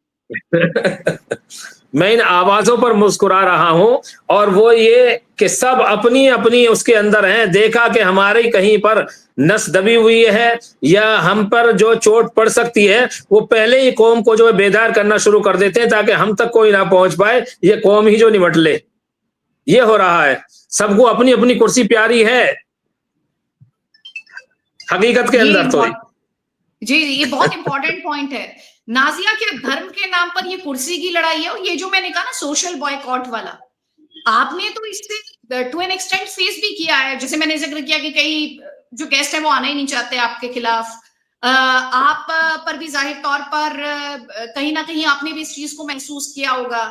Speaker 2: मैं इन आवाजों पर मुस्कुरा रहा हूं और वो ये कि सब अपनी अपनी उसके अंदर हैं। देखा कि हमारी कहीं पर नस दबी हुई है या हम पर जो चोट पड़ सकती है, वो पहले ही कौम को जो है बेदार करना शुरू कर देते हैं ताकि हम तक कोई ना पहुंच पाए, ये कौम ही जो निमट ले। ये हो रहा है। सबको अपनी अपनी कुर्सी प्यारी है हकीकत के अंदर। तो
Speaker 1: जी ये बहुत इंपॉर्टेंट पॉइंट है। नाजिया के धर्म के नाम पर ये कुर्सी की लड़ाई है। और ये जो मैंने कहा ना सोशल बॉयकॉट वाला, आपने तो इससे टू एन एक्सटेंट फेस भी किया है। जैसे मैंने जिक्र किया कि कई जो गेस्ट है वो आना ही नहीं चाहते आपके खिलाफ, आप पर भी जाहिर तौर पर कहीं ना कहीं आपने भी इस चीज को महसूस किया होगा।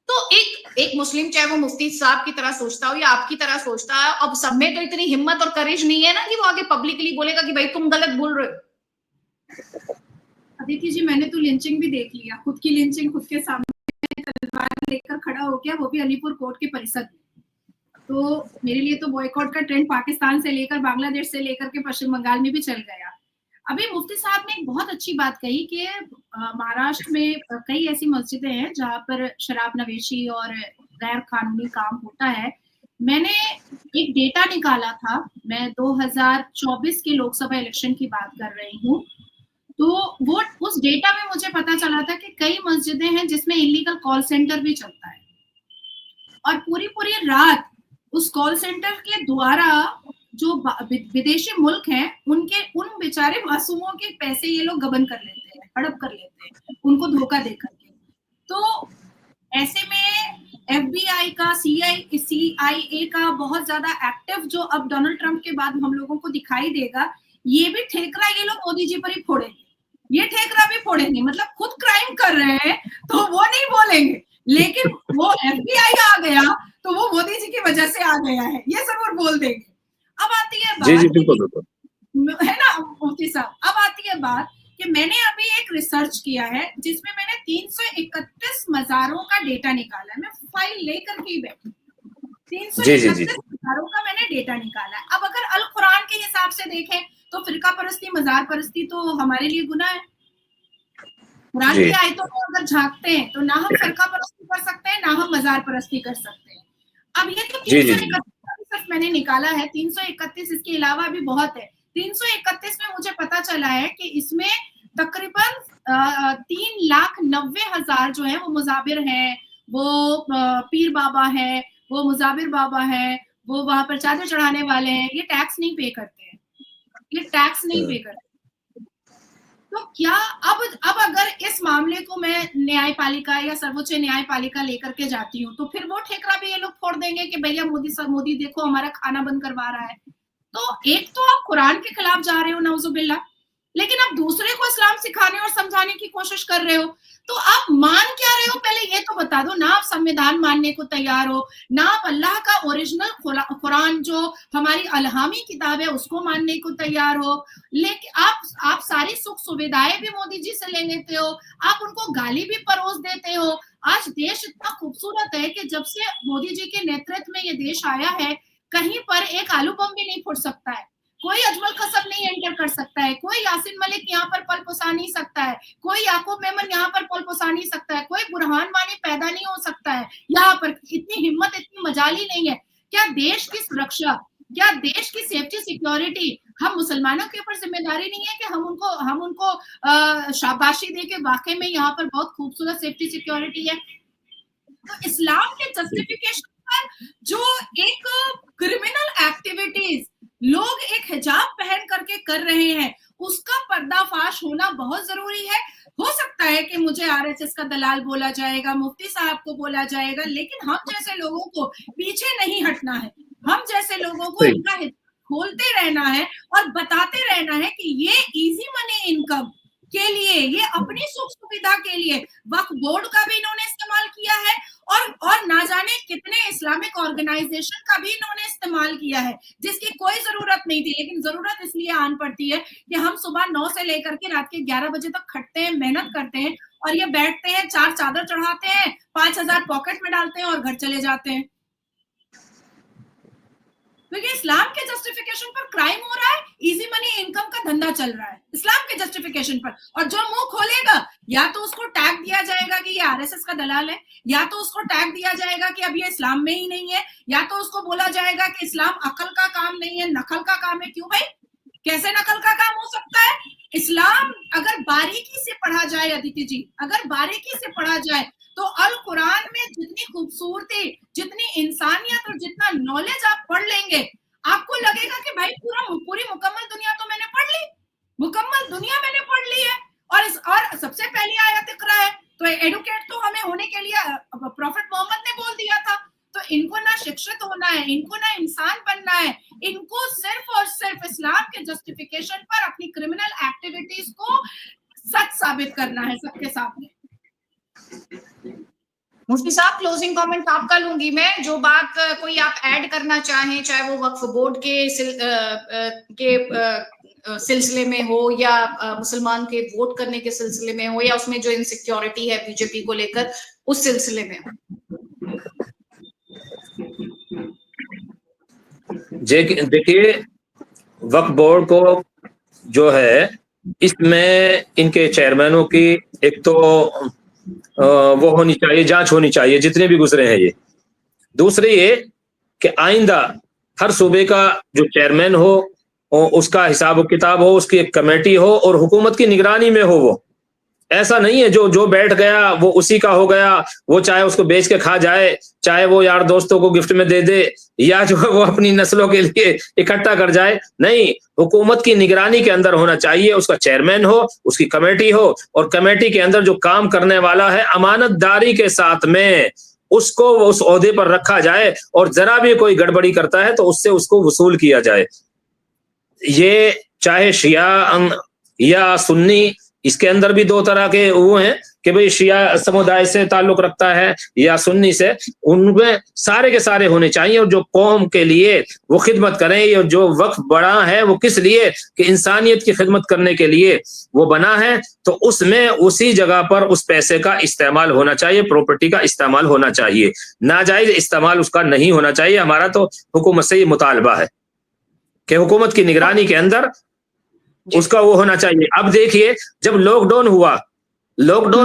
Speaker 1: तो एक मुस्लिम, चाहे वो मुफ्ती साहब की तरह सोचता हो या आपकी तरह सोचता है, अब सब में तो इतनी हिम्मत और करेज नहीं है ना कि वो आगे पब्लिकली बोलेगा कि भाई तुम गलत बोल रहे हो।
Speaker 3: अदिति जी, मैंने तो लिंचिंग भी देख लिया, खुद की लिंचिंग खुद के सामने तलवार लेकर खड़ा हो गया, वो भी अलीपुर कोर्ट के परिसर में। तो मेरे लिए तो बॉयकॉट का ट्रेंड पाकिस्तान से लेकर बांग्लादेश से लेकर के पश्चिम बंगाल में भी चल गया। अभी मुफ्ती साहब ने एक बहुत अच्छी बात कही कि महाराष्ट्र में कई ऐसी मस्जिदें हैं जहां पर शराब नवेशी और गैर कानूनी काम होता है। मैंने एक डेटा निकाला था, मैं 2024 के लोकसभा इलेक्शन की बात कर रही हूँ, तो वो उस डेटा में मुझे पता चला था कि कई मस्जिदें हैं जिसमें इलीगल कॉल सेंटर भी चलता है और पूरी पूरी रात उस कॉल सेंटर के द्वारा जो विदेशी मुल्क हैं उनके उन बेचारे मासूमों के पैसे ये लोग गबन कर लेते हैं, हड़प कर लेते हैं उनको धोखा दे करके। तो ऐसे में FBI का CIA का बहुत ज्यादा एक्टिव जो अब डोनाल्ड ट्रंप के बाद हम लोगों को दिखाई देगा, ये भी ठेकरा ये लोग मोदी जी पर ही फोड़ेंगे, ये ठेकरा भी फोड़ेंगे। मतलब खुद क्राइम कर रहे हैं तो वो नहीं बोलेंगे, लेकिन वो FBI आ गया तो वो मोदी जी की वजह से आ गया है, ये सब और बोल देंगे। अब आती है बात,
Speaker 2: जी बिल्कुल
Speaker 3: है ना मुफ्ती साहब, अब आती है बात कि मैंने अभी एक रिसर्च किया है जिसमें मैंने 331 मज़ारों का डेटा निकाला है। मैं फाइल लेकर के ही बैठी, 331 मज़ारों का मैंने डेटा निकाला है। अब अगर अल कुरान के हिसाब से देखें तो फिरका परस्ती, मज़ार परस्ती तो हमारे लिए गुनाह है। कुरान की आयतों में अगर झांकते हैं तो ना हम फिरका परस्ती कर सकते हैं, ना हम मज़ार परस्ती कर सकते हैं। अब ये तो 331 सिर्फ मैंने निकाला है, 331 इसके अलावा भी बहुत है। 331 में मुझे पता चला है कि इसमें तकरीबन 3,90,000 जो है वो मुजाबिर हैं, वो पीर बाबा है, वो मुजाबिर बाबा है, वो वहां पर चादर चढ़ाने वाले हैं, ये टैक्स नहीं पे करते हैं, ये टैक्स नहीं पे करते। तो क्या अब अगर इस मामले को मैं न्यायपालिका या सर्वोच्च न्यायपालिका लेकर के जाती हूँ तो फिर वो ठेकरा भी ये लोग फोड़ देंगे कि भैया मोदी देखो हमारा खाना बंद करवा रहा है। तो एक तो आप कुरान के खिलाफ जा रहे हो नौजुबिल्ला, लेकिन आप दूसरे को इस्लाम सिखाने और समझाने की कोशिश कर रहे हो। तो आप मान क्या रहे हो, पहले ये तो बता दो ना। आप संविधान मानने को तैयार हो ना, आप अल्लाह का ओरिजिनल कुरान जो हमारी अलहामी किताब है उसको मानने को तैयार हो, लेकिन आप सारी सुख सुविधाएं भी मोदी जी से ले लेते हो, आप उनको गाली भी परोस देते हो। आज देश इतना खूबसूरत है कि जब से मोदी जी के नेतृत्व में ये देश आया है, कहीं पर एक आलू बम भी नहीं फूट सकता है, कोई अजमल कसब नहीं एंटर कर सकता है, कोई यासिन मलिक यहाँ पर पल पुसा नहीं सकता है, कोई याकूब मेमन यहाँ पर पल पुसा नहीं सकता है, कोई बुरहान वानी पैदा नहीं हो सकता है यहाँ पर। इतनी हिम्मत, इतनी मजाली नहीं है। क्या देश की सुरक्षा, क्या देश की सेफ्टी सिक्योरिटी हम मुसलमानों के ऊपर जिम्मेदारी नहीं है कि हम उनको शाबाशी दे के वाकई में यहाँ पर बहुत खूबसूरत सेफ्टी सिक्योरिटी है। तो इस्लाम के जस्टिफिकेशन पर जो एक क्रिमिनल एक्टिविटीज लोग एक हिजाब पहन करके कर रहे हैं, उसका पर्दाफाश होना बहुत जरूरी है। हो सकता है कि मुझे RSS का दलाल बोला जाएगा, मुफ्ती साहब को बोला जाएगा, लेकिन हम जैसे लोगों को पीछे नहीं हटना है। हम जैसे लोगों को इनका हिजाब खोलते रहना है और बताते रहना है कि ये इजी मनी इनकम के लिए, ये अपनी सुख सुविधा के लिए वक्फ बोर्ड का भी इन्होंने इस्तेमाल किया है और ना जाने कितने इस्लामिक ऑर्गेनाइजेशन का भी इन्होंने इस्तेमाल किया है, जिसकी कोई जरूरत नहीं थी। लेकिन जरूरत इसलिए आन पड़ती है कि हम सुबह 9 से लेकर के रात के 11 बजे तक खटते हैं, मेहनत करते हैं और ये बैठते हैं, 4 चादर चढ़ाते हैं, 5,000 पॉकेट में डालते हैं और घर चले जाते हैं। क्योंकि इस्लाम के जस्टिफिकेशन पर क्राइम हो रहा है, इजी मनी इनकम का धंधा चल रहा है इस्लाम के जस्टिफिकेशन पर। और जो मुंह खोलेगा या तो उसको टैग दिया जाएगा कि ये RSS का दलाल है, या तो उसको टैग दिया जाएगा कि अब ये इस्लाम में ही नहीं है, या तो उसको बोला जाएगा कि इस्लाम अकल का काम नहीं है, नकल का काम है। क्यों भाई, कैसे नकल का काम हो सकता है? इस्लाम अगर बारीकी से पढ़ा जाए, अदिति जी, अगर बारीकी से पढ़ा जाए तो अल कुरान में जितनी खूबसूरती, जितनी इंसानियत और जितना नॉलेज आप पढ़ लेंगे, आपको लगेगा कि भाई पूरी मुकम्मल दुनिया तो मैंने पढ़ ली, मुकम्मल दुनिया मैंने पढ़ ली है। और सबसे पहली आयत इक़रा है, तो एडुकेट तो हमें होने के लिए प्रॉफेट मोहम्मद ने बोल दिया था। तो इनको ना शिक्षित होना है, इनको ना इंसान बनना है, इनको सिर्फ और सिर्फ इस्लाम के जस्टिफिकेशन पर अपनी क्रिमिनल एक्टिविटीज को सच साबित करना है सबके सामने।
Speaker 1: मुफ्ती साहब क्लोजिंग कमेंट आपका लूंगी मैं, जो बात कोई आप ऐड करना चाहें, चाहे वो वक्फ बोर्ड के सिलसिले में हो या मुसलमान के वोट करने के सिलसिले में हो या उसमें जो इनसिक्योरिटी है बीजेपी को लेकर उस सिलसिले में हो।
Speaker 2: देखिए, वक्फ बोर्ड को जो है इसमें इनके चेयरमैनों की एक तो वो होनी चाहिए, जांच होनी चाहिए जितने भी गुजरे हैं ये। दूसरी ये कि आइंदा हर सूबे का जो चेयरमैन हो उसका हिसाब किताब हो, उसकी एक कमेटी हो और हुकूमत की निगरानी में हो। वो ऐसा नहीं है जो बैठ गया वो उसी का हो गया, वो चाहे उसको बेच के खा जाए, चाहे वो यार दोस्तों को गिफ्ट में दे दे या जो वो अपनी नस्लों के लिए इकट्ठा कर जाए। नहीं, हुकूमत की निगरानी के अंदर होना चाहिए, उसका चेयरमैन हो, उसकी कमेटी हो और कमेटी के अंदर जो काम करने वाला है अमानतदारी के साथ में उसको उस ओहदे पर रखा जाए और जरा भी कोई गड़बड़ी करता है तो उससे उसको वसूल किया जाए। ये चाहे शिया या सुन्नी, इसके अंदर भी दो तरह के वो हैं कि भाई शिया समुदाय से ताल्लुक रखता है या सुन्नी से, उनमें सारे के सारे होने चाहिए और जो कौम के लिए वो खिदमत करें। और जो वक्फ बड़ा है वो किस लिए, कि इंसानियत की खिदमत करने के लिए वो बना है, तो उसमें उसी जगह पर उस पैसे का इस्तेमाल होना चाहिए, प्रॉपर्टी का इस्तेमाल होना चाहिए, नाजायज इस्तेमाल उसका नहीं होना चाहिए। हमारा तो हुकूमत से ये मुतालबा है कि हुकूमत की निगरानी के अंदर उसका वो होना चाहिए। अब देखिए, जब लॉकडाउन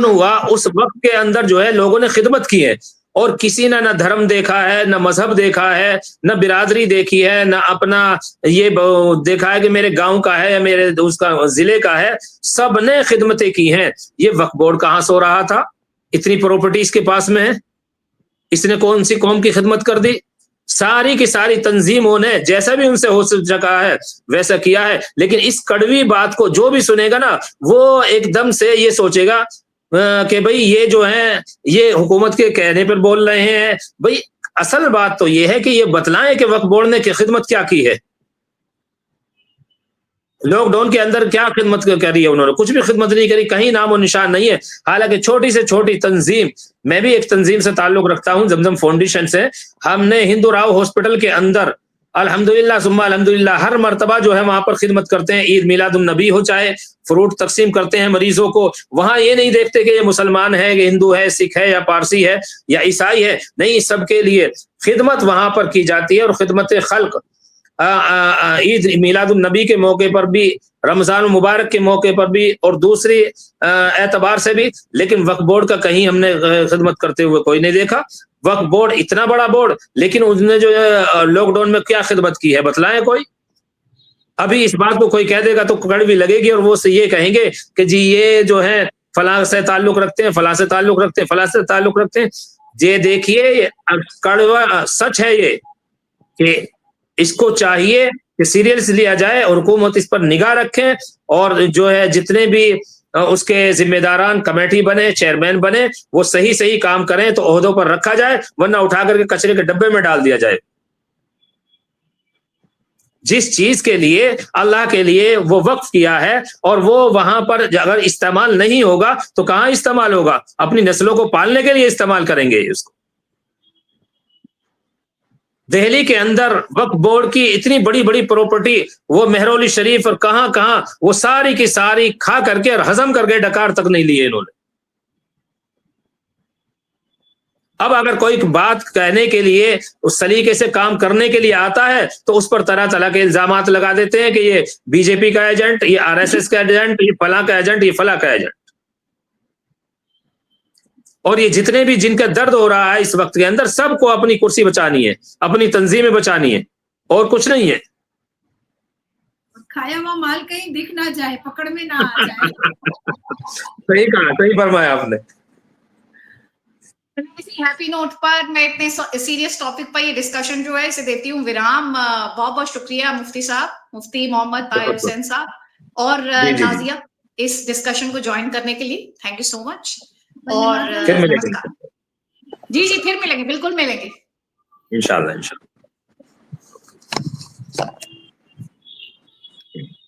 Speaker 2: हुआ उस वक्त के अंदर जो है लोगों ने खिदमत की है और किसी ने ना धर्म देखा है, ना मजहब देखा है, ना बिरादरी देखी है, ना अपना ये देखा है कि मेरे गांव का है या मेरे उसका जिले का है, सबने खिदमतें की हैं। ये वक्फ बोर्ड कहां सो रहा था? इतनी प्रॉपर्टी इसके पास में है, इसने कौन सी कौम की खिदमत कर दी? सारी की सारी तंजीमों ने जैसा भी उनसे हो सका है वैसा किया है। लेकिन इस कड़वी बात को जो भी सुनेगा ना वो एकदम से ये सोचेगा कि भाई ये जो है ये हुकूमत के कहने पर बोल रहे हैं। भाई असल बात तो ये है कि ये बतलाएं कि वक्फ बोर्ड ने खिदमत क्या की है, लॉकडाउन के अंदर क्या खिदमत करी है। उन्होंने कुछ भी खिदमत नहीं करी, कहीं नामो निशान नहीं है। हालांकि छोटी से छोटी तंजीम, मैं भी एक तंजीम से ताल्लुक रखता हूं, जमजम फाउंडेशन से। हमने हिंदू राव हॉस्पिटल के अंदर अल्हम्दुलिल्लाह सुम्मा अल्हम्दुलिल्लाह हर मर्तबा जो है वहां पर खिदमत करते हैं। ईद मिलादुन नबी हो, चाहे फ्रूट तकसीम करते हैं मरीजों को। वहां ये नहीं देखते कि ये मुसलमान है, कि हिंदू है, सिख है या पारसी है या ईसाई है, नहीं, सबके लिए खिदमत वहां पर की जाती है। और खिदमत खल्क ईद मिलादुन नबी के मौके पर भी, रमजान मुबारक के मौके पर भी और दूसरी एतबार से भी। लेकिन वक्फ बोर्ड का कहीं हमने खिदमत करते हुए कोई नहीं देखा। वक्फ बोर्ड इतना बड़ा बोर्ड, लेकिन उसने जो लॉकडाउन में क्या खिदमत की है बतलाएं कोई। अभी इस बात को कोई कह देगा तो कड़वी लगेगी और वो ये कहेंगे कि जी ये जो है फलां से ताल्लुक रखते हैं, फलां से ताल्लुक रखते हैं, फलां से ताल्लुक रखते हैं। ये देखिए कड़वा सच है ये कि इसको चाहिए कि सीरियस लिया जाए और हुकूमत इस पर निगाह रखें और जो है जितने भी उसके जिम्मेदारान कमेटी बने, चेयरमैन बने, वो सही सही काम करें तो ओहदों पर रखा जाए, वरना उठा करके कचरे के डब्बे में डाल दिया जाए। जिस चीज के लिए अल्लाह के लिए वो वक्फ किया है और वो वहां पर अगर इस्तेमाल नहीं होगा तो कहां इस्तेमाल होगा? अपनी नस्लों को पालने के लिए इस्तेमाल करेंगे उसको। दिल्ली के अंदर वक्फ बोर्ड की इतनी बड़ी बड़ी प्रॉपर्टी, वो मेहरौली शरीफ और कहां कहां, वो सारी की सारी खा करके और हजम करके डकार तक नहीं लिए इन्होंने। अब अगर कोई बात कहने के लिए उस सलीके से काम करने के लिए आता है तो उस पर तरह तरह के इल्जामात लगा देते हैं कि ये बीजेपी का एजेंट, ये आरएसएस का एजेंट, ये फला का एजेंट, ये फला का एजेंट। और ये जितने भी जिनका दर्द हो रहा है इस वक्त के अंदर, सबको अपनी कुर्सी बचानी है, अपनी तंजीमें बचानी है और कुछ नहीं है।
Speaker 3: खाया हुआ माल कहीं दिख ना जाए, पकड़ में ना आ जाए।
Speaker 2: सही कहा, सही फरमाया आपने।
Speaker 1: इसी हैप्पी नोट पर मैं इतने सीरियस टॉपिक पर ये डिस्कशन जो है इसे देती हूँ विराम। बहुत बहुत शुक्रिया मुफ्ती साहब, मुफ्ती मोहम्मद ताहिर हुसैन साहब और नाजिया इस डिस्कशन को ज्वाइन करने के लिए। Thank you so much. और
Speaker 2: फिर मिलेंगे।
Speaker 1: जी फिर मिलेंगे, बिल्कुल मिलेंगे
Speaker 2: इंशाल्लाह।